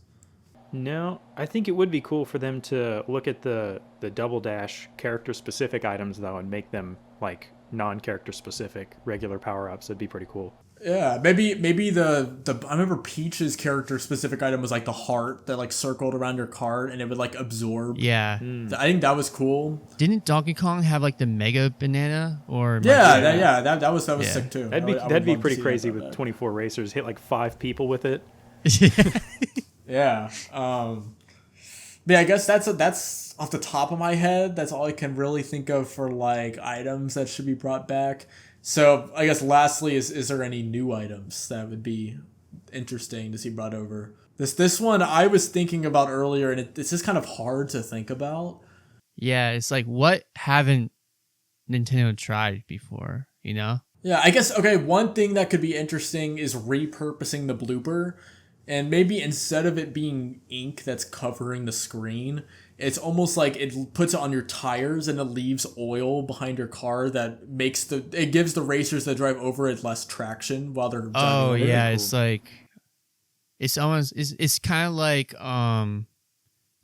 No, I think it would be cool for them to look at the double dash character specific items though and make them like non-character specific regular power-ups. That'd be pretty cool. Yeah, maybe the I remember Peach's character specific item was like the heart that like circled around your card and it would like absorb. Yeah. I think that was cool. Didn't Donkey Kong have like the mega banana or? That was sick too. That'd be pretty crazy with 24 racers. Hit like 5 people with it. Yeah. Yeah, I guess that's off the top of my head. That's all I can really think of for like items that should be brought back. So I guess lastly, is there any new items that would be interesting to see brought over? This one I was thinking about earlier, and it's just kind of hard to think about. Yeah, it's like, what haven't Nintendo tried before, you know? Yeah, I guess, okay, one thing that could be interesting is repurposing the blooper. And maybe instead of it being ink that's covering the screen, it's almost like it puts it on your tires and it leaves oil behind your car that it gives the racers that drive over it less traction while they're driving over it. It's like, it's almost, it's kind of like the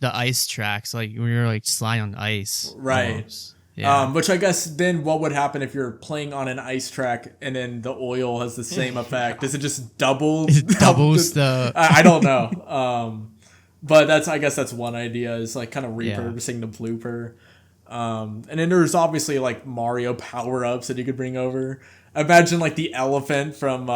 ice tracks, like when you're like sliding on ice. Right. Almost. Yeah. Which I guess then what would happen if you're playing on an ice track and then the oil has the same effect? Does it just double? It doubles the... I don't know. But I guess that's one idea, is like kind of repurposing the blooper. And then there's obviously like Mario power-ups that you could bring over. Imagine like the elephant from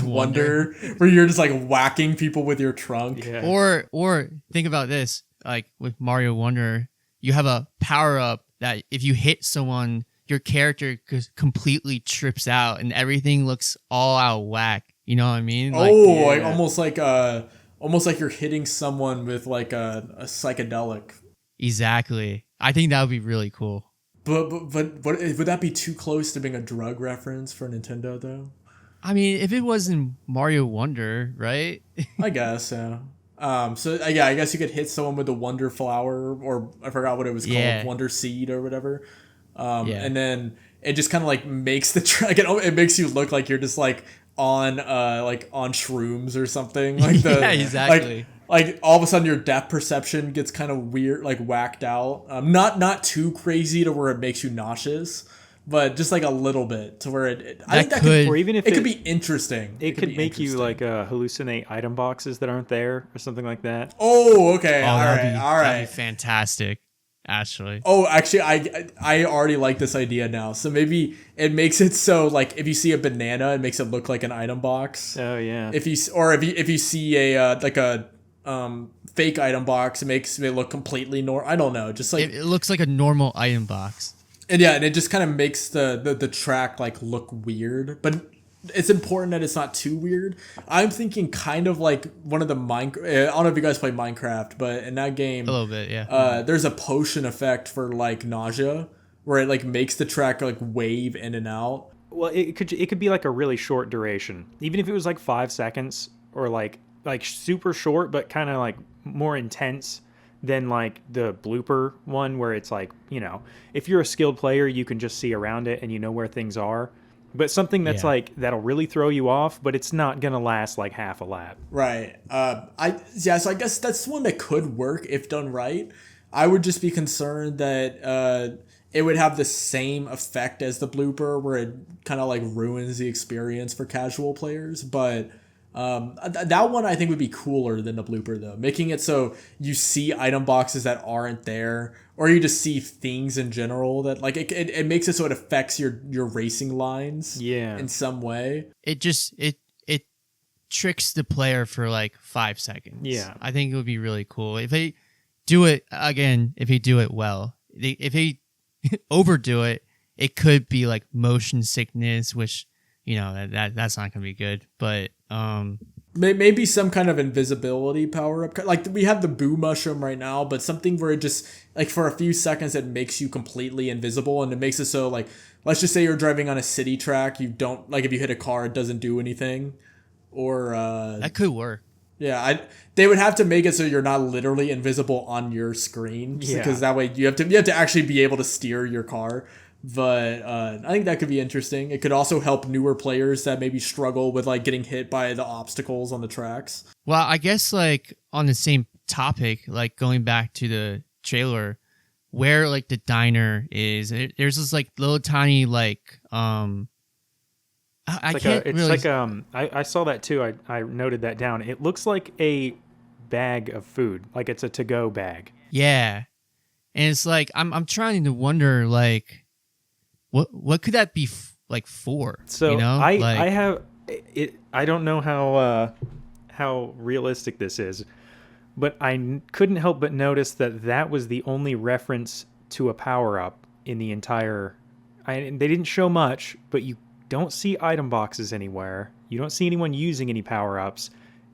Wonder, where you're just like whacking people with your trunk. Yeah. Or think about this, like with Mario Wonder, you have a power-up that if you hit someone, your character completely trips out and everything looks all out of whack. You know what I mean? Like almost like you're hitting someone with like a psychedelic. Exactly. I think that would be really cool. But would that be too close to being a drug reference for Nintendo though? I mean, if it wasn't Mario Wonder, right? I guess, yeah. I guess you could hit someone with a Wonder Flower, or I forgot what it was called, Wonder Seed or whatever. And then it just kind of like makes the track. It makes you look like you're just like on shrooms or something. Like yeah, exactly. Like all of a sudden your depth perception gets kind of weird, like whacked out. Not too crazy to where it makes you nauseous, but just like a little bit to where I think that could, or even if it could be interesting. It could make you like hallucinate item boxes that aren't there or something like that. Oh, okay. All right. That'd be fantastic, actually. Oh, actually, I already like this idea now. So maybe it makes it so like if you see a banana, it makes it look like an item box. Oh yeah. If you see a fake item box, it makes it look completely normal. I don't know, just like it looks like a normal item box. And yeah, and it just kind of makes the track like look weird, but it's important that it's not too weird. I'm thinking kind of like one of the Minecraft. I don't know if you guys play Minecraft, but in that game, a little bit, yeah. There's a potion effect for like nausea, where it like makes the track like wave in and out. Well, it could be like a really short duration, even if it was like 5 seconds or like super short, but kind of like more intense than like the blooper one, where it's like, you know, if you're a skilled player, you can just see around it and you know where things are. But something that's like that'll really throw you off, but it's not gonna last like half a lap. Right. So I guess that's one that could work if done right. I would just be concerned that it would have the same effect as the blooper, where it kind of like ruins the experience for casual players. But that one I think would be cooler than the blooper though, making it so you see item boxes that aren't there, or you just see things in general that like it makes it so it affects your racing lines in some way. It tricks the player for like 5 seconds. Yeah, I think it would be really cool if they do it again. If they do it well, if they overdo it, it could be like motion sickness, which, you know, that's not gonna be good. But Maybe some kind of invisibility power up. Like we have the boo mushroom right now, but something where it just like for a few seconds it makes you completely invisible, and it makes it so like let's just say you're driving on a city track, you don't like if you hit a car it doesn't do anything, or that could work. Yeah, they would have to make it so you're not literally invisible on your screen, because that way you have to actually be able to steer your car. But I think that could be interesting. It could also help newer players that maybe struggle with like getting hit by the obstacles on the tracks. Well, I guess like on the same topic, like going back to the trailer, where like the diner is, there's this like little tiny like I saw that too. I noted that down. It looks like a bag of food, like it's a to-go bag. Yeah, and it's like I'm trying to wonder like. What could that be like for? So you know? I have it. I don't know how realistic this is, but I couldn't help but notice that was the only reference to a power up in the entire. They didn't show much, but you don't see item boxes anywhere. You don't see anyone using any power ups.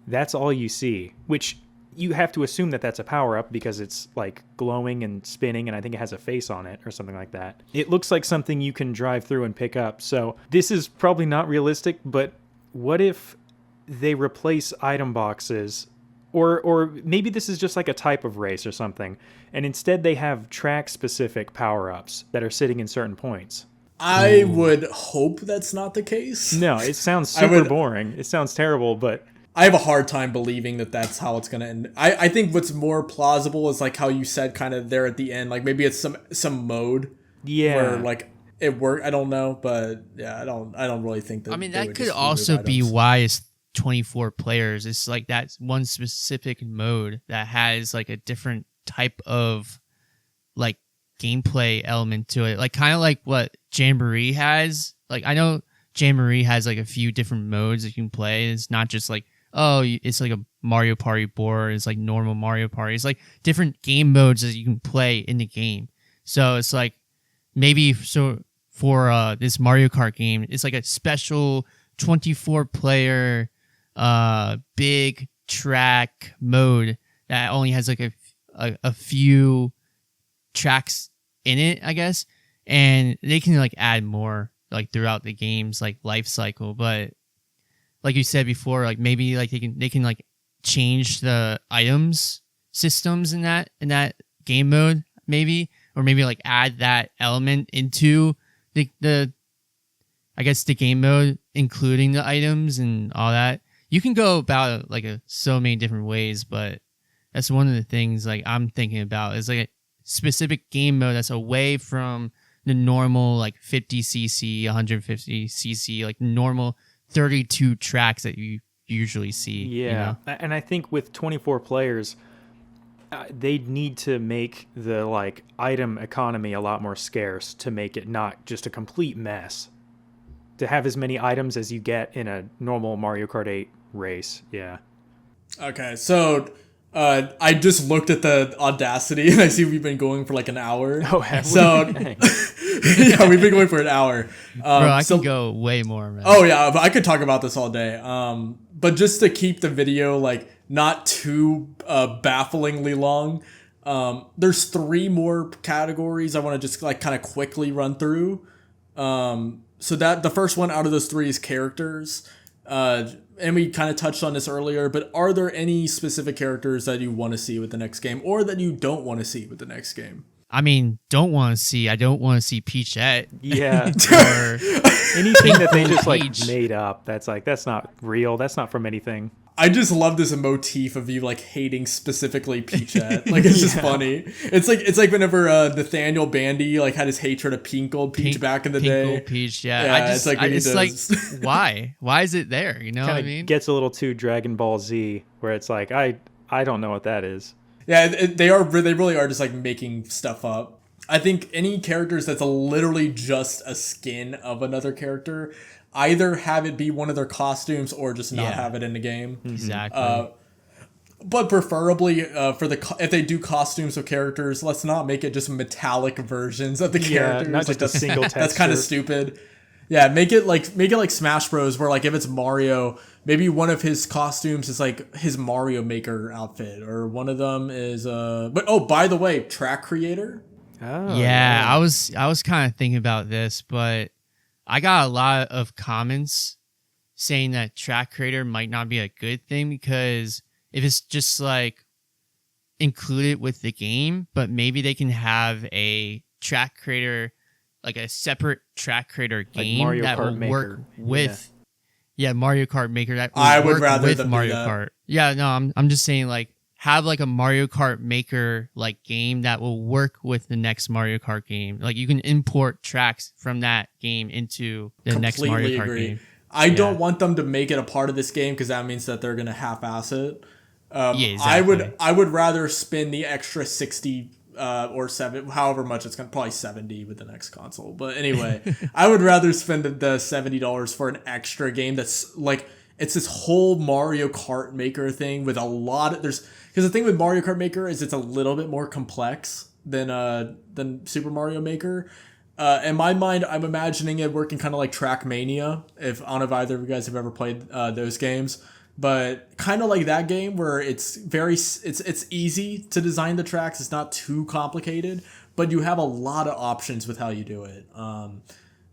That's all you see, which you have to assume that that's a power-up because it's like glowing and spinning, and I think it has a face on it or something like that. It looks like something you can drive through and pick up. So this is probably not realistic, but what if they replace item boxes, or maybe this is just like a type of race or something, and instead they have track-specific power-ups that are sitting in certain points? I would hope that's not the case. No, it sounds super boring. It sounds terrible, but I have a hard time believing that that's how it's going to end. I think what's more plausible is like how you said kind of there at the end, like maybe it's some mode where like it worked. I don't know, but yeah, I don't really think that. I mean, that could also be why it's 24 players. It's like that one specific mode that has like a different type of like gameplay element to it. Like kind of like what Jamboree has. Like I know Jamboree has like a few different modes that you can play. It's not just like, oh, it's like a Mario Party board. It's like normal Mario Party. It's like different game modes that you can play in the game. So it's like maybe so for this Mario Kart game, it's like a special 24-player big track mode that only has like a few tracks in it, I guess. And they can like add more like throughout the game's like life cycle, but like you said before, like maybe like they can like change the items systems in that game mode, maybe, or maybe like add that element into the I guess the game mode, including the items and all that. You can go about it like so many different ways, but that's one of the things like I'm thinking about is like a specific game mode that's away from the normal like 50cc, 150cc, like normal 32 tracks that you usually see. Yeah, you know? And I think with 24 players, they need to make the like item economy a lot more scarce to make it not just a complete mess. To have as many items as you get in a normal Mario Kart 8 race, yeah. Okay, so I just looked at the Audacity and I see we've been going for like an hour. Oh, have so, we? yeah, we've been going for an hour. Bro, I can go way more, man. Oh yeah, but I could talk about this all day. But just to keep the video like not too bafflingly long, there's 3 more categories I want to just like kind of quickly run through. So that the first one out of those 3 is characters. And we kind of touched on this earlier, but are there any specific characters that you want to see with the next game, or that you don't want to see with the next game? I mean, I don't want to see Peachette. Yeah. Or anything that they just like made up. That's not real. That's not from anything. I just love this motif of you like hating specifically Peachette. Like it's just funny. It's like whenever Nathaniel Bandy like had his hatred of Peach back in the day. Peach, yeah. It's like why? Why is it there? You know what I mean? Gets a little too Dragon Ball Z, where it's like I don't know what that is. Yeah, they really are just like making stuff up. I think any characters that's literally just a skin of another character, either have it be one of their costumes or just not have it in the game. Exactly. But preferably if they do costumes of characters, let's not make it just metallic versions of the characters. Not just a single texture. That's kind of stupid. Yeah, make it like Smash Bros, where like if it's Mario, maybe one of his costumes is like his Mario Maker outfit, or one of them is but oh, by the way, track creator. Oh, Yeah, I was kind of thinking about this, but I got a lot of comments saying that track creator might not be a good thing, because if it's just like included with the game, but maybe they can have a track creator, like a separate track creator game like Mario that Kart will Maker. work with Mario Kart Maker that will I would work rather with them do Mario that. Kart. Yeah, no, I'm just saying, like, have like a Mario Kart Maker like game that will work with the next Mario Kart game. Like you can import tracks from that game into the next Mario Kart game. I don't want them to make it a part of this game, because that means that they're gonna half-ass it. Yeah, exactly. I would rather spend the extra 60 or 7, however much it's gonna, probably 70 with the next console. But anyway, I would rather spend the $70 for an extra game that's like, it's this whole Mario Kart Maker thing with a lot of, because the thing with Mario Kart Maker is it's a little bit more complex than Super Mario Maker. In my mind, I'm imagining it working kind of like Trackmania. I don't know if either of you guys have ever played those games, but kind of like that game where it's easy to design the tracks. It's not too complicated, but you have a lot of options with how you do it.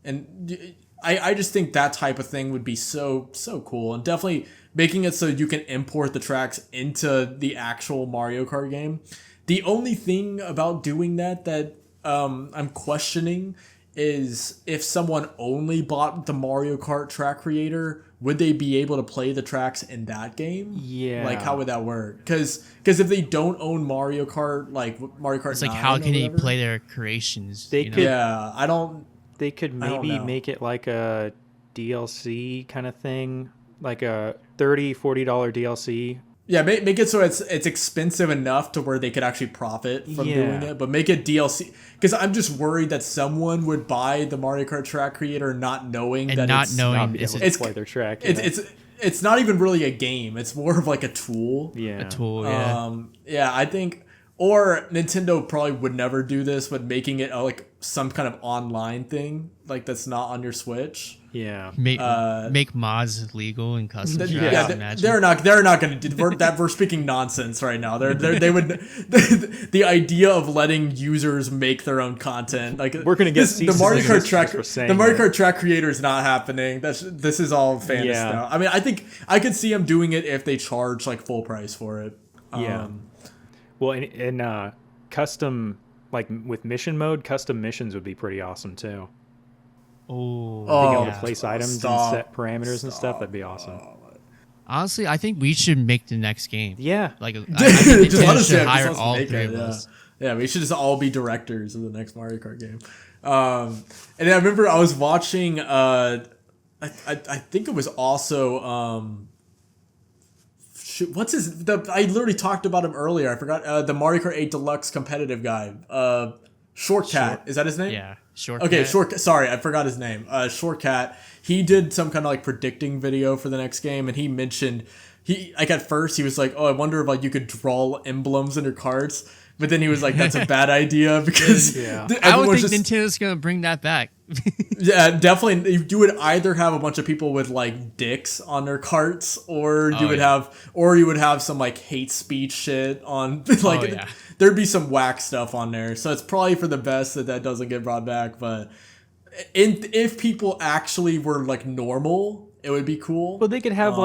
And I just think that type of thing would be so cool, and definitely making it so you can import the tracks into the actual Mario Kart game. The only thing about doing that I'm questioning is, if someone only bought the Mario Kart track creator, would they be able to play the tracks in that game? Yeah. Like, how would that work? Because if they don't own Mario Kart, like Mario Kart, It's like, 9 how or can they whatever, play their creations? They you know? could- Yeah, I don't. They could I don't maybe know. make it like a DLC kind of thing, like a $30-$40 DLC. Yeah, make it so it's expensive enough to where they could actually profit from doing it, but make it DLC. Because I'm just worried that someone would buy the Mario Kart track creator not knowing And that not it's knowing Not be able it's to play their track. it's not even really a game. It's more of like a tool. yeah. a tool. Yeah. Yeah, I think, or Nintendo probably would never do this, but making it like some kind of online thing, like that's not on your Switch. Yeah. Make mods legal and custom tracks. Yeah, imagine. they're not going to do that. We're speaking nonsense right now. They would the idea of letting users make their own content, like We're gonna get the Mario Kart track. for saying The Mario that. Kart track creator is not happening. This is all fantasy Yeah. now. I mean, I think I could see them doing it if they charge like full price for it. Yeah. Well, in custom, like with mission mode, custom missions would be pretty awesome too. Oh, Being able yeah. to place items Stop. and set parameters and stuff, that'd be awesome. Honestly, I think we should make the next game. Yeah. Like, I think Just let Nintendo us should just hire let us all make three it, of yeah. us. Yeah, we should just all be directors of the next Mario Kart game. And then I remember I was watching. I think it was also. What's his? I literally talked about him earlier. I forgot the Mario Kart 8 Deluxe competitive guy. Shortcat, is that his name? Yeah, short. Okay, Sorry, I forgot his name. Shortcat. He did some kind of like predicting video for the next game, and he mentioned at first he was like, "Oh, I wonder if like you could draw emblems in your cards," but then he was like, "That's a bad idea because Yeah. I don't think just, Nintendo's gonna bring that back. yeah, definitely. You would either have a bunch of people with like dicks on their carts, or you would have some like hate speech shit on like. Yeah. There'd be some whack stuff on there, so it's probably for the best that doesn't get brought back. But if people actually were like normal, it would be cool. Well, they could have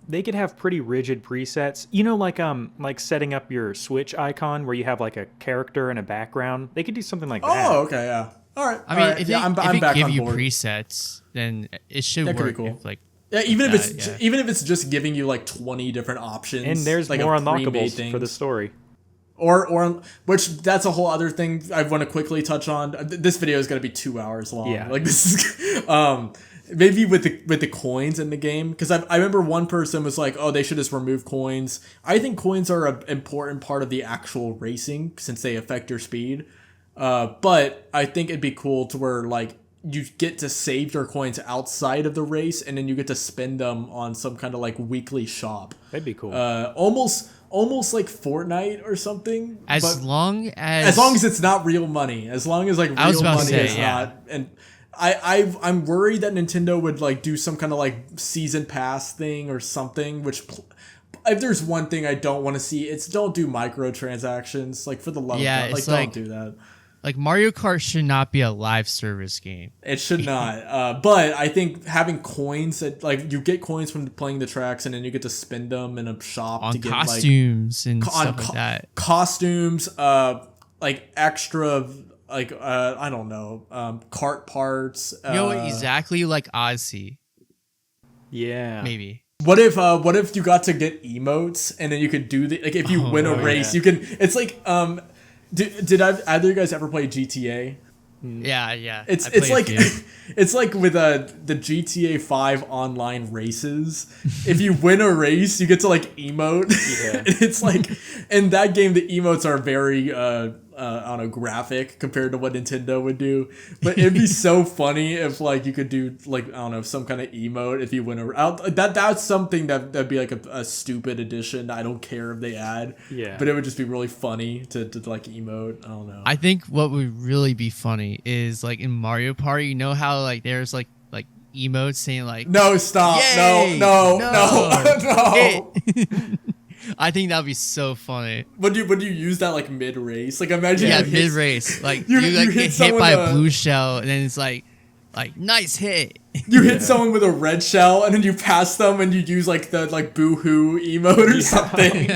they could have pretty rigid presets. You know, like setting up your Switch icon where you have like a character and a background. They could do something like that. Oh, okay, yeah. All right. I mean, all right. if yeah, they, I'm if back they give on you board. presets, then it should That could work. be cool. If, like, Yeah, even if yeah. even if it's just giving you like 20 different options, And there's like more of pre-made unlockables things. for the story. Or which that's a whole other thing I want to quickly touch on. This video is going to be 2 hours long. Yeah. Like this is maybe with the coins in the game, because I remember one person was like, "Oh, they should just remove coins." I think coins are an important part of the actual racing since they affect your speed. But I think it'd be cool to where like you get to save your coins outside of the race, and then you get to spend them on some kind of like weekly shop. That'd be cool. Almost like Fortnite or something. as long as it's not real money. As long as like I was real about to money say, is yeah. not. And I'm worried that Nintendo would like do some kind of like season pass thing or something. Which, if there's one thing I don't want to see, it's don't do microtransactions. Like for the love of God, like don't do that. Like Mario Kart should not be a live service game. It should not. But I think having coins that like you get coins from playing the tracks and then you get to spend them in a shop on to get costumes and stuff like that. Costumes, like extra, like I don't know, cart parts. You know what, exactly like Odyssey. Yeah. Maybe. What if you got to get emotes and then you could do the like if you win a race you can. It's like Did either of you guys ever play GTA? Yeah. It's like it's like with the GTA 5 online races. If you win a race, you get to like emote. Yeah. It's like in that game the emotes are very I don't know, graphic compared to what Nintendo would do. But it'd be so funny if like you could do like I don't know, some kind of emote if you win a that's something that'd be like a stupid addition. I don't care if they add. Yeah. But it would just be really funny to like emote. I don't know. I think what would really be funny is like in Mario Party, you know how like there's like emotes saying like no, stop. Yay! No. I think that'd be so funny. Would you use that like mid race? Like imagine mid race, like you like get hit by a blue shell, and then it's like nice hit. You hit someone with a red shell, and then you pass them, and you use like the like boo-hoo emote or something.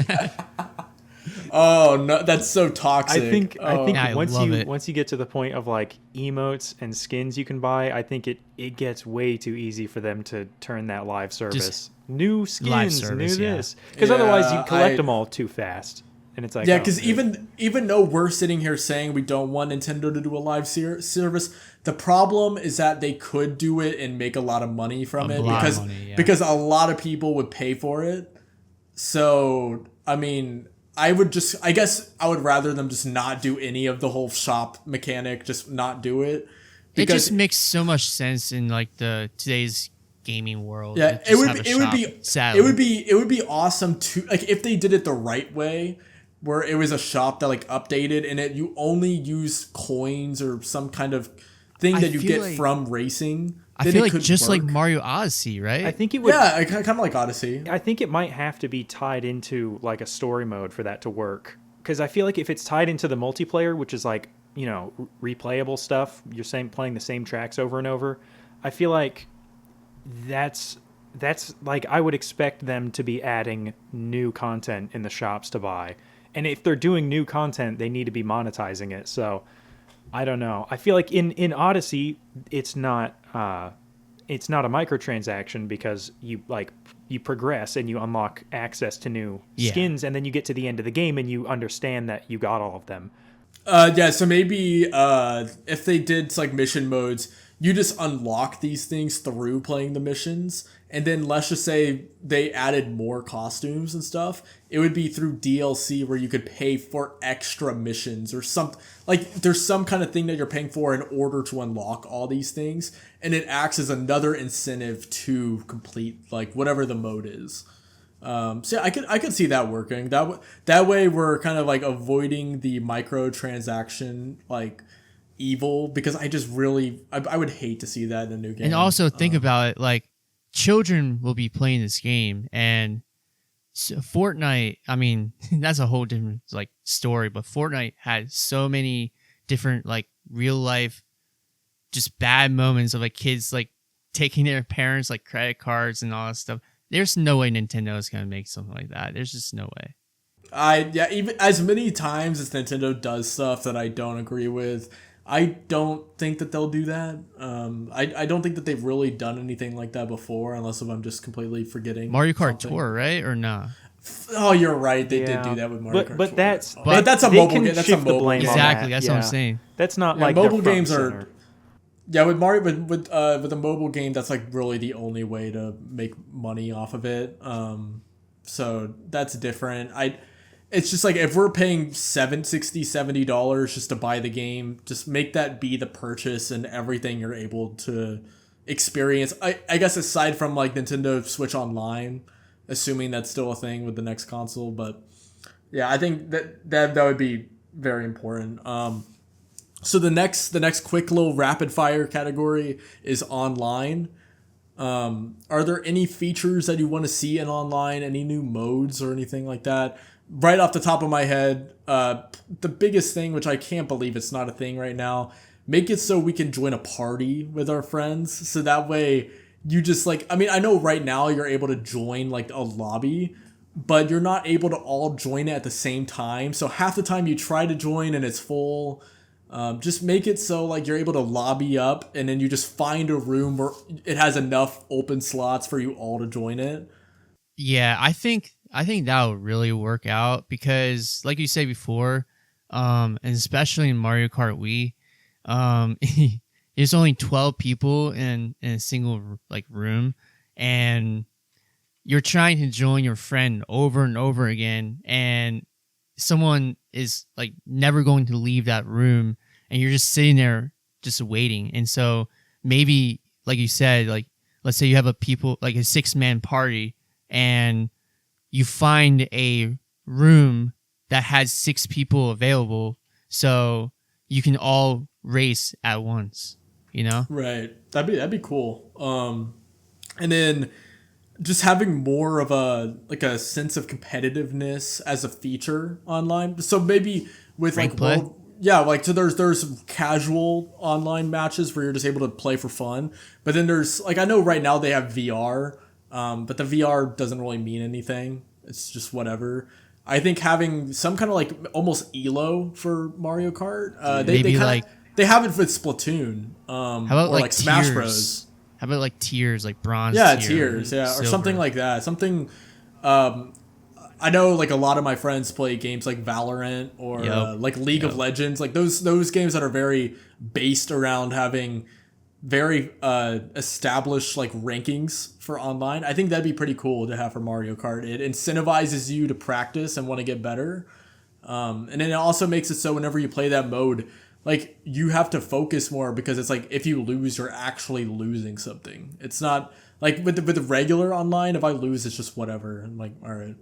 Oh no, that's so toxic. I think I once you get to the point of like emotes and skins you can buy, I think it gets way too easy for them to turn that live service. Just new skins, service, new this, because otherwise you collect them all too fast, and it's like because even though we're sitting here saying we don't want Nintendo to do a live service, the problem is that they could do it and make a lot of money from it because a lot of people would pay for it. So I mean, I guess I would rather them just not do any of the whole shop mechanic, just not do it. It just makes so much sense in like today's gaming world. Yeah, it would be awesome to like if they did it the right way, where it was a shop that like updated and you only use coins or some kind of thing that you get from racing. I feel like just like Mario Odyssey, right? I think it would. Yeah, kind of like Odyssey. I think it might have to be tied into like a story mode for that to work. Because I feel like if it's tied into the multiplayer, which is like, you know, replayable stuff, you're playing the same tracks over and over. I feel like that's like I would expect them to be adding new content in the shops to buy. And if they're doing new content, they need to be monetizing it. So I don't know. I feel like in Odyssey, it's not a microtransaction because you progress and you unlock access to new skins, and then you get to the end of the game and you understand that you got all of them. So maybe if they did like mission modes, you just unlock these things through playing the missions, and then let's just say they added more costumes and stuff. It would be through DLC where you could pay for extra missions or something. Like there's some kind of thing that you're paying for in order to unlock all these things, and it acts as another incentive to complete like whatever the mode is. So I could see that working. That way we're kind of like avoiding the microtransaction like evil, because I just really I would hate to see that in a new game. And also think about it, like children will be playing this game, and Fortnite, I mean, that's a whole different like story, but Fortnite had so many different like real life just bad moments of like kids like taking their parents like credit cards and all that stuff. There's no way Nintendo is going to make something like that. There's just no way. Even as many times as Nintendo does stuff that I don't agree with, I don't think that they'll do that. I don't think that they've really done anything like that before, unless if I'm just completely forgetting. Mario Kart Tour, right? Or nah? Oh, you're right. They did do that with Mario Kart but Tour. That's a mobile game. That's a mobile game. Exactly. That's what I'm saying. That's not like mobile games are. Yeah, with Mario, with a mobile game, that's like really the only way to make money off of it. So that's different. It's just like if we're paying $70 just to buy the game, just make that be the purchase and everything you're able to experience. I guess aside from like Nintendo Switch Online, assuming that's still a thing with the next console, but yeah, I think that would be very important. So the next quick little rapid fire category is online. Are there any features that you want to see in online? Any new modes or anything like that? Right off the top of my head, the biggest thing, which I can't believe it's not a thing right now, make it so we can join a party with our friends. So that way you just like, I mean, I know right now you're able to join like a lobby, but you're not able to all join it at the same time. So half the time you try to join and it's full. Just make it so like you're able to lobby up and then you just find a room where it has enough open slots for you all to join it. Yeah, I think that would really work out because, like you said before, and especially in Mario Kart Wii, there's only 12 people in a single like room, and you're trying to join your friend over and over again, and someone is like never going to leave that room, and you're just sitting there just waiting. And so maybe, like you said, like let's say you have a 6-man party, and you find a room that has 6 people available, so you can all race at once, you know? Right. That'd be cool. And then just having more of a sense of competitiveness as a feature online. So maybe with Rank like play? like so there's casual online matches where you're just able to play for fun. But then there's like, I know right now they have VR, but the VR doesn't really mean anything. It's just whatever. I think having some kind of like almost ELO for Mario Kart. They have it with Splatoon. How about or like Smash tiers? Bros. How about like tiers, like bronze? Yeah, tier, tiers, yeah, or silver? something like that. Something. I know, like a lot of my friends play games like Valorant or like League of Legends, like those games that are very based around having very established like rankings for online. I think that'd be pretty cool to have for Mario Kart. It incentivizes you to practice and want to get better, and then it also makes it so whenever you play that mode, like you have to focus more because it's like if you lose, you're actually losing something. It's not like with the regular online. If I lose, it's just whatever. I'm like, all right.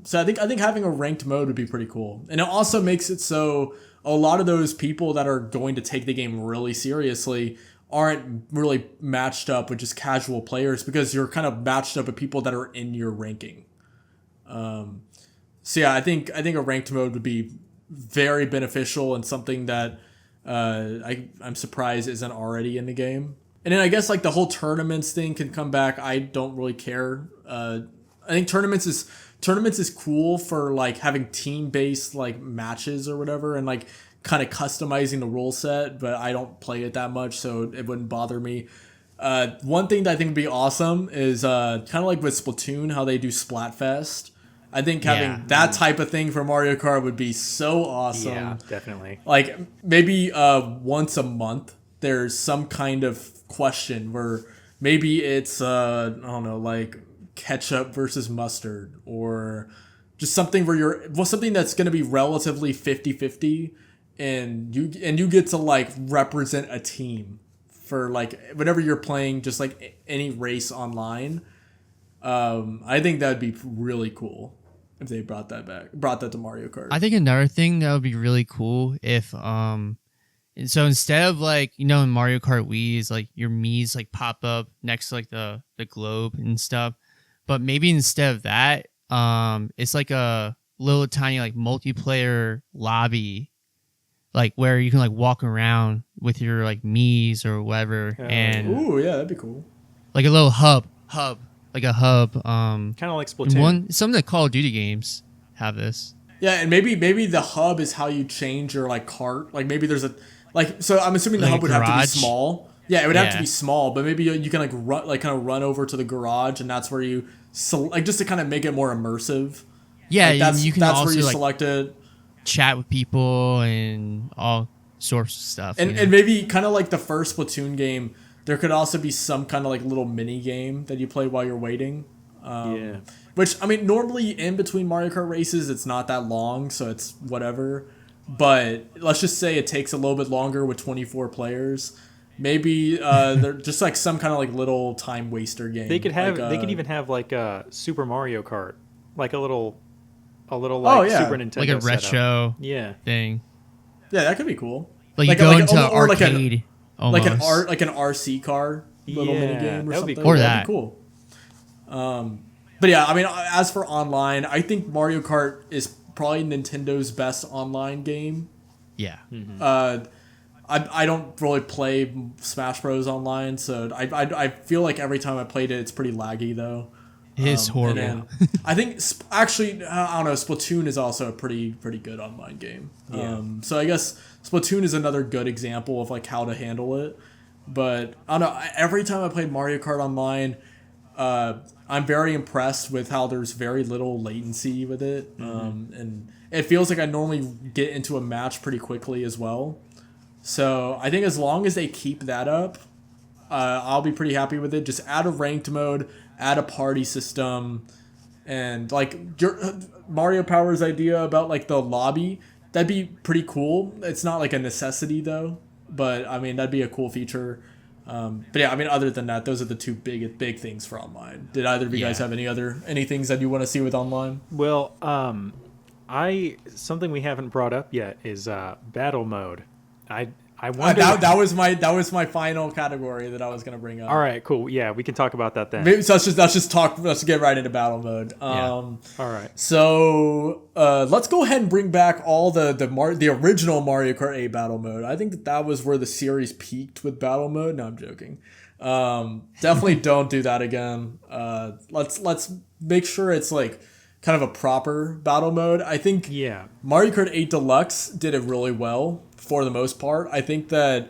So I think having a ranked mode would be pretty cool, and it also makes it so a lot of those people that are going to take the game really seriously aren't really matched up with just casual players because you're kind of matched up with people that are in your ranking. So yeah, I think a ranked mode would be very beneficial and something that I'm surprised isn't already in the game. And then I guess like the whole tournaments thing can come back. I don't really care. I think tournaments is cool for like having team based like matches or whatever, and like kind of customizing the rule set. But I don't play it that much, so it wouldn't bother me. One thing that I think would be awesome is kind of like with Splatoon, how they do Splatfest. I think having that type of thing for Mario Kart would be so awesome. Yeah, definitely. Like maybe once a month, there's some kind of question where maybe it's I don't know, like ketchup versus mustard, or just something where something that's going to be relatively 50-50, and you get to like represent a team for like whenever you're playing just like any race online. I think that'd be really cool if they brought that to Mario Kart. I think another thing that would be really cool if and so instead of like, you know, in Mario Kart Wii is like your Mii's like pop up next to like the globe and stuff, but maybe instead of that, it's like a little tiny like multiplayer lobby, like where you can like walk around with your like Mii's or whatever, and ooh, yeah, that'd be cool. Like a little hub, like a hub. Kind of like Splatoon. Some of the Call of Duty games have this. Yeah, and maybe the hub is how you change your like cart. Like maybe there's a so I'm assuming the Like hub would have to be garage? small. Yeah, it would have to be small, but maybe you can like kind of run over to the garage, and that's where you like just to kind of make it more immersive. Yeah, like you can that's also where you like select it. Chat with people and all sorts of stuff. And and maybe kind of like the first Splatoon game, there could also be some kind of like little mini game that you play while you're waiting. Yeah. Which, I mean, normally in between Mario Kart races, it's not that long, so it's whatever. But let's just say it takes a little bit longer with 24 players. Maybe they're just like some kind of like little time waster game. They could have. Like, they could even have like a Super Mario Kart, like a little like Super Nintendo, like a retro setup. thing. Yeah, that could be cool. Like you go into arcade, like an RC car little mini game or something. Cool. Or that'd be cool. But yeah, I mean, as for online, I think Mario Kart is probably Nintendo's best online game. Yeah. Mm-hmm. I don't really play Smash Bros. Online, so I feel like every time I played it, it's pretty laggy though. It is horrible. And I think actually, I don't know, Splatoon is also a pretty good online game. Yeah. So I guess Splatoon is another good example of like how to handle it. But I don't know, every time I played Mario Kart Online, I'm very impressed with how there's very little latency with it. And it feels like I normally get into a match pretty quickly as well. So I think as long as they keep that up, I'll be pretty happy with it. Just add a ranked mode, add a party system, and like Mario Power's idea about like the lobby, that'd be pretty cool. It's not like a necessity though, but I mean that'd be a cool feature. But yeah, I mean other than that, those are the two big things for online. Did either of you guys have any things that you want to see with online? Well, something we haven't brought up yet is battle mode. I wonder that was my final category that I was gonna bring up. All right, cool. Yeah, we can talk about that then. Maybe, so let's get right into battle mode. All right. So let's go ahead and bring back all the original Mario Kart 8 battle mode. I think that was where the series peaked with battle mode. No, I'm joking. Definitely don't do that again. Let's make sure it's like kind of a proper battle mode. I think Mario Kart 8 Deluxe did it really well for the most part. I think that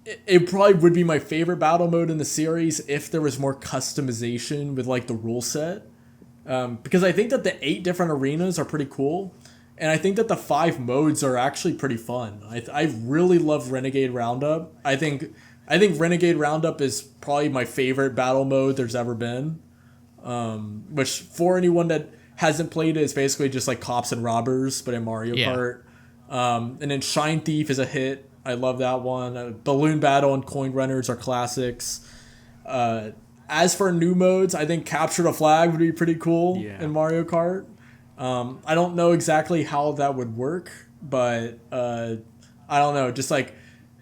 it probably would be my favorite battle mode in the series if there was more customization with like the rule set. Because I think that the 8 different arenas are pretty cool. And I think that the 5 modes are actually pretty fun. I really love Renegade Roundup. I think Renegade Roundup is probably my favorite battle mode there's ever been. Which for anyone that hasn't played it, is basically just like cops and robbers, but in Mario Kart. And then Shine Thief is a hit. I love that one. Balloon Battle and Coin Runners are classics. As for new modes, I think Capture the Flag would be pretty cool in Mario Kart. I don't know exactly how that would work, but I don't know. Just like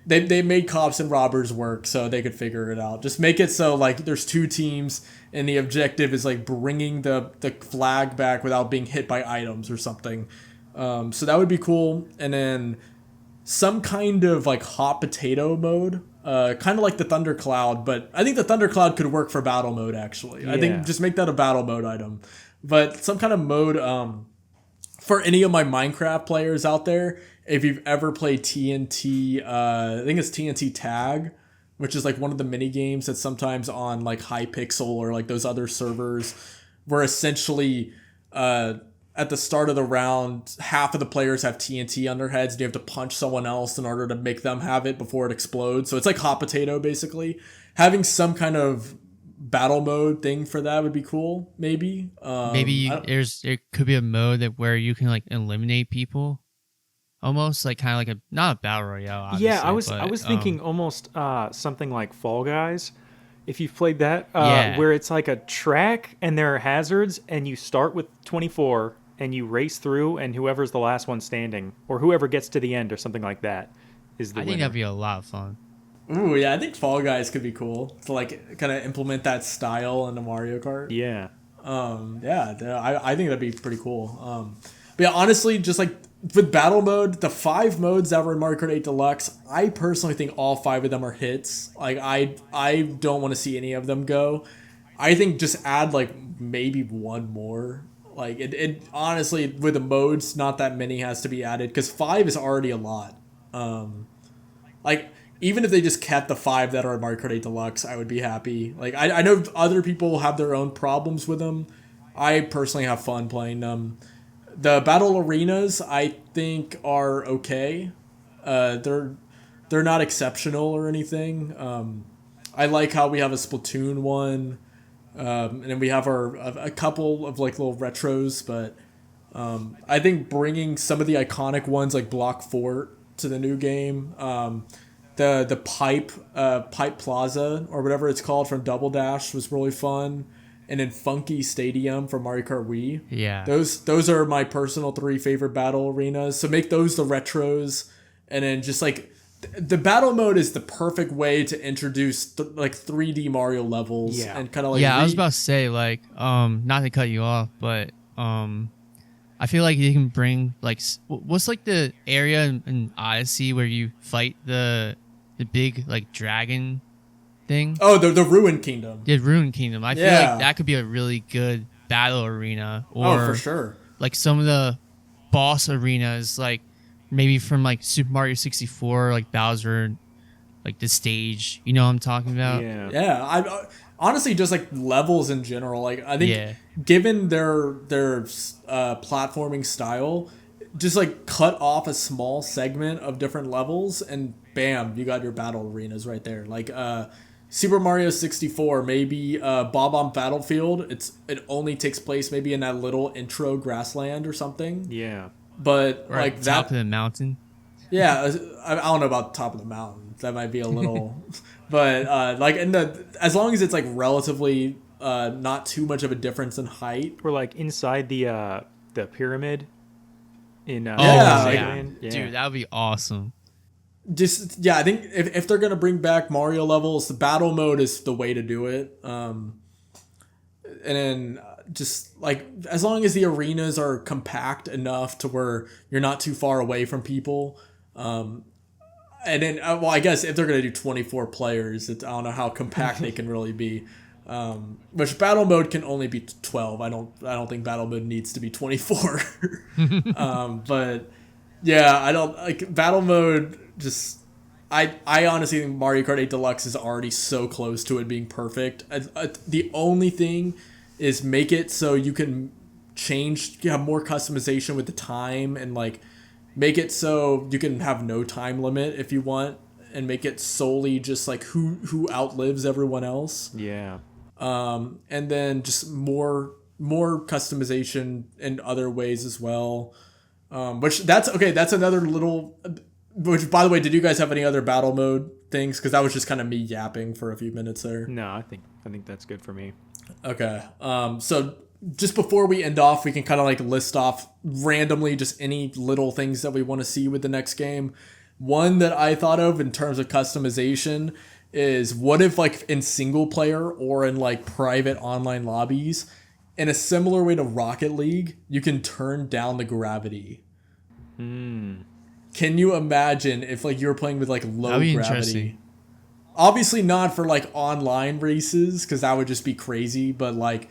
they made cops and robbers work, so they could figure it out. Just make it so like there's 2 teams, and the objective is like bringing the flag back without being hit by items or something. So that would be cool. And then some kind of like hot potato mode, kind of like the Thundercloud, but I think the Thundercloud could work for battle mode actually. I think just make that a battle mode item. But some kind of mode for any of my Minecraft players out there, if you've ever played TNT, I think it's TNT Tag, which is like one of the mini games that's sometimes on like Hypixel or like those other servers, where essentially at the start of the round, half of the players have TNT on their heads and you have to punch someone else in order to make them have it before it explodes. So it's like hot potato basically. Having some kind of battle mode thing for that would be cool, maybe. There could be a mode where you can like eliminate people. Almost like kind of like not a battle royale. Yeah, I was thinking almost something like Fall Guys. If you've played that, where it's like a track and there are hazards, and you start with 24 and you race through, and whoever's the last one standing, or whoever gets to the end, or something like that, is the winner. I think that'd be a lot of fun. Ooh, yeah, I think Fall Guys could be cool to like kind of implement that style into Mario Kart. Yeah. I think that'd be pretty cool. But yeah, honestly, just like with battle mode, the 5 modes that were in Mario Kart 8 Deluxe, I personally think all 5 of them are hits. Like I don't want to see any of them go. I think just add like maybe one more. Like it honestly, with the modes, not that many has to be added because 5 is already a lot. Like even if they just kept the 5 that are in Mario Kart 8 Deluxe, I would be happy. Like I know other people have their own problems with them. I personally have fun playing them. The battle arenas, I think, are okay. They're not exceptional or anything. I like how we have a Splatoon one, and then we have a couple of like little retros. But I think bringing some of the iconic ones like Block Fort to the new game, the Pipe Plaza or whatever it's called from Double Dash was really fun. And then Funky Stadium from Mario Kart Wii. Yeah. Those are my personal 3 favorite battle arenas. So make those the retros. and then just like the battle mode is the perfect way to introduce like 3D Mario levels and kind of like I was about to say like not to cut you off, but I feel like you can bring like what's like the area in Odyssey where you fight the big like dragon thing. Oh, the Ruined Kingdom. The Ruined Kingdom. I feel like that could be a really good battle arena. Or for sure. Like some of the boss arenas, like maybe from like Super Mario 64, like Bowser, like the stage. You know what I'm talking about? Yeah. I honestly just like levels in general. Like I think given their platforming style, just like cut off a small segment of different levels and bam, you got your battle arenas right there. Like Super Mario 64, maybe Bob-omb Battlefield. It only takes place maybe in that little intro grassland or something. Yeah. But or like at the top of the mountain. Yeah, I don't know about top of the mountain. That might be a little, but like as long as it's like relatively not too much of a difference in height. Or like inside the pyramid. In dude, that would be awesome. I think if they're gonna bring back Mario levels, the battle mode is the way to do it. And then just like as long as the arenas are compact enough to where you're not too far away from people. And then I guess if they're gonna do 24 players, I don't know how compact they can really be. Which battle mode can only be 12. I don't think battle mode needs to be 24. But yeah, I don't like battle mode. Just I honestly think Mario Kart 8 Deluxe is already so close to it being perfect. The only thing is make it so you can have more customization with the time and like make it so you can have no time limit if you want and make it solely just like who outlives everyone else. Yeah. And then just more customization in other ways as well. That's another little. Which, by the way, did you guys have any other battle mode things? Because that was just kind of me yapping for a few minutes there. No, I think that's good for me. Okay. So just before we end off, we can kind of like list off randomly just any little things that we want to see with the next game. One that I thought of in terms of customization is what if like in single player or in like private online lobbies, in a similar way to Rocket League, you can turn down the gravity. Can you imagine if like you were playing with like low gravity? Obviously not for like online races because that would just be crazy, but like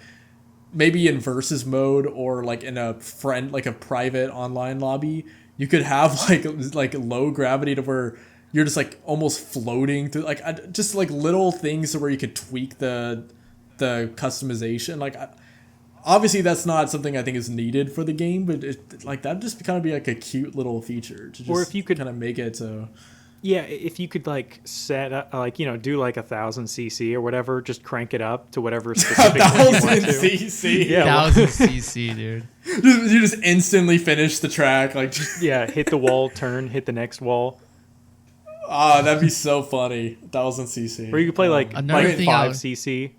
maybe in versus mode or like in a private online lobby, you could have like low gravity to where you're just like almost floating through just like little things to where you could tweak the customization. Like obviously that's not something I think is needed for the game, but that'd just kind of be like a cute little feature to just, or if you could kind of make it so. Yeah, if you could like set up, do like 1,000 cc or whatever, just crank it up to whatever specific 1,000 cc. Yeah, 1,000 cc, dude. You just instantly finish the track, like hit the wall, turn, hit the next wall. That'd be so funny. 1,000 cc. Or you could play like 5 cc.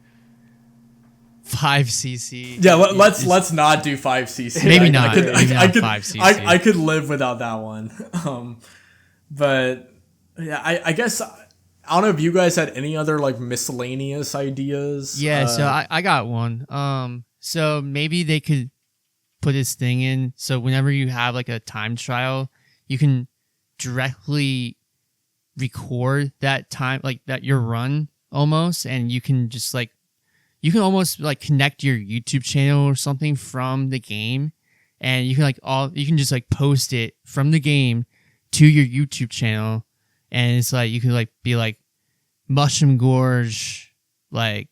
5 cc. Yeah, let's not do 5 cc. Maybe not. I could 5 cc. I could live without that one. But yeah, I guess I don't know if you guys had any other like miscellaneous ideas. Yeah, so I got one. So maybe they could put this thing in so whenever you have like a time trial, you can directly record that time, like that your run almost, and you can just like almost like connect your YouTube channel or something from the game, and you can just like post it from the game to your YouTube channel, and it's like you can like be like Mushroom Gorge, like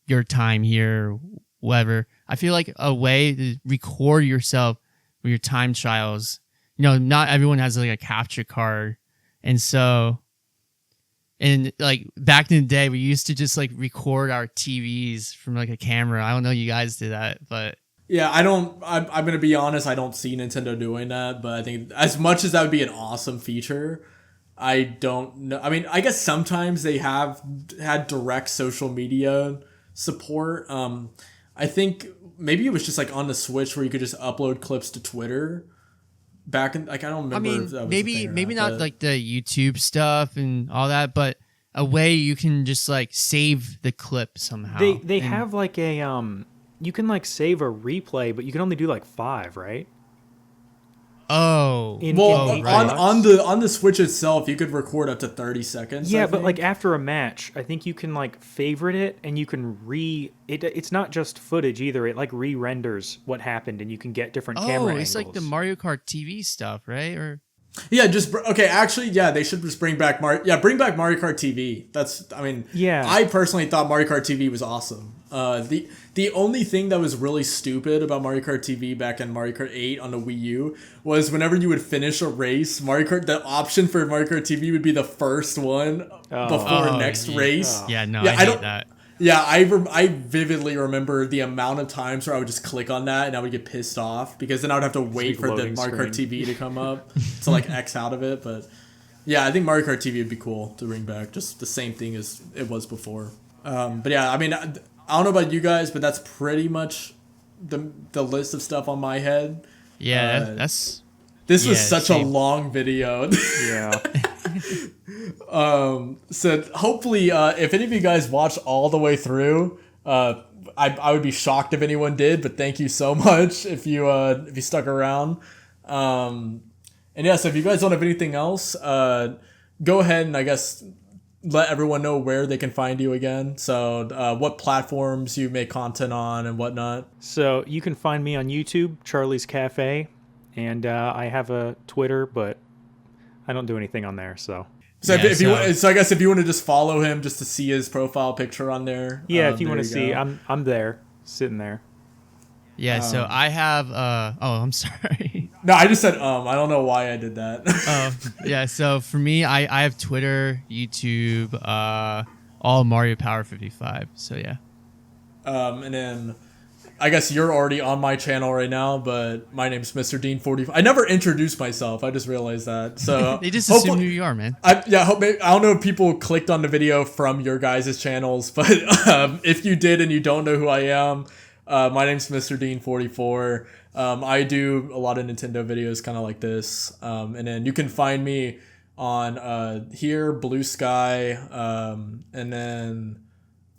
your time here, whatever. I feel like a way to record yourself with your time trials. Not everyone has like a capture card, and so. And like back in the day, we used to just like record our TVs from like a camera. I don't know, you guys did that, but yeah, I'm gonna be honest. I don't see Nintendo doing that, but I think as much as that would be an awesome feature, I don't know. I mean, I guess sometimes they have had direct social media support. I think maybe it was just like on the Switch where you could just upload clips to Twitter. back in, like, I don't remember. I mean, if that was maybe not like the YouTube stuff and all that, but a way you can just like save the clip somehow. They have like a you can like save a replay, but you can only do like 5, right? Oh, right. on the Switch itself, you could record up to 30 seconds. Yeah, but like after a match, I think you can like favorite it, and you can it's not just footage either. It like re-renders what happened, and you can get different camera angles. It's like the Mario Kart TV stuff, right? Or yeah, actually, yeah, they should just bring back Mario Kart TV. I personally thought Mario Kart TV was awesome. The only thing that was really stupid about Mario Kart TV back in Mario Kart 8 on the Wii U was whenever you would finish a race, the option for Mario Kart TV would be the first one before next race. Yeah, no, I hate that. Yeah, I vividly remember the amount of times where I would just click on that and I would get pissed off because then I would have to wait for the Mario Kart TV to come up to like X out of it. But yeah, I think Mario Kart TV would be cool to bring back, just the same thing as it was before. But yeah, I mean, I don't know about you guys, but that's pretty much the list of stuff on my head. Yeah, this was such a long video. Yeah. So hopefully, if any of you guys watched all the way through, I would be shocked if anyone did, but thank you so much if you stuck around. And yeah, so if you guys don't have anything else, go ahead and I guess let everyone know where they can find you again. So what platforms you make content on and whatnot. So you can find me on YouTube, Charlie's Cafe, and I have a Twitter, but I don't do anything on there. So I guess if you want to just follow him just to see his profile picture on there. Yeah, if you want to see, I'm there, sitting there. Yeah, so I have I'm sorry. No, I just said I don't know why I did that. Yeah, so for me, I have Twitter, YouTube, all MarioPower55. So yeah. And then I guess you're already on my channel right now, but my name's Mr. Dean45. I never introduced myself. I just realized that. So they just assume who you are, man. I don't know if people clicked on the video from your guys' channels, but if you did and you don't know who I am, my name's Mr. Dean44. I do a lot of Nintendo videos kind of like this. And then you can find me on here, Blue Sky, and then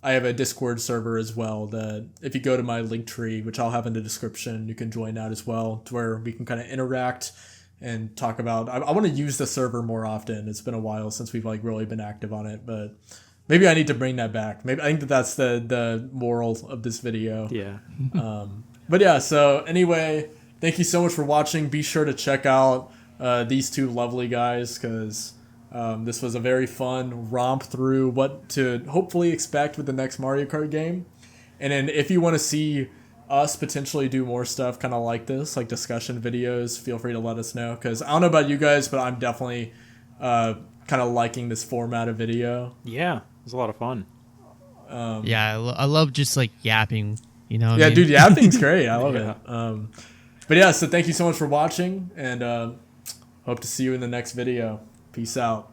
I have a Discord server as well that if you go to my link tree, which I'll have in the description, you can join that as well, to where we can kind of interact and talk about. I want to use the server more often. It's been a while since we've like really been active on it, but maybe I need to bring that back. Maybe I think that's the moral of this video. Yeah. But yeah, so anyway, thank you so much for watching. Be sure to check out these two lovely guys, because this was a very fun romp through what to hopefully expect with the next Mario Kart game. And then if you want to see us potentially do more stuff kind of like this, like discussion videos, feel free to let us know, because I don't know about you guys, but I'm definitely kind of liking this format of video. Yeah, it was a lot of fun. Yeah, I love just like yapping, you know. Yeah, dude, yapping's great. I love it. But yeah, so thank you so much for watching, and hope to see you in the next video. Peace out.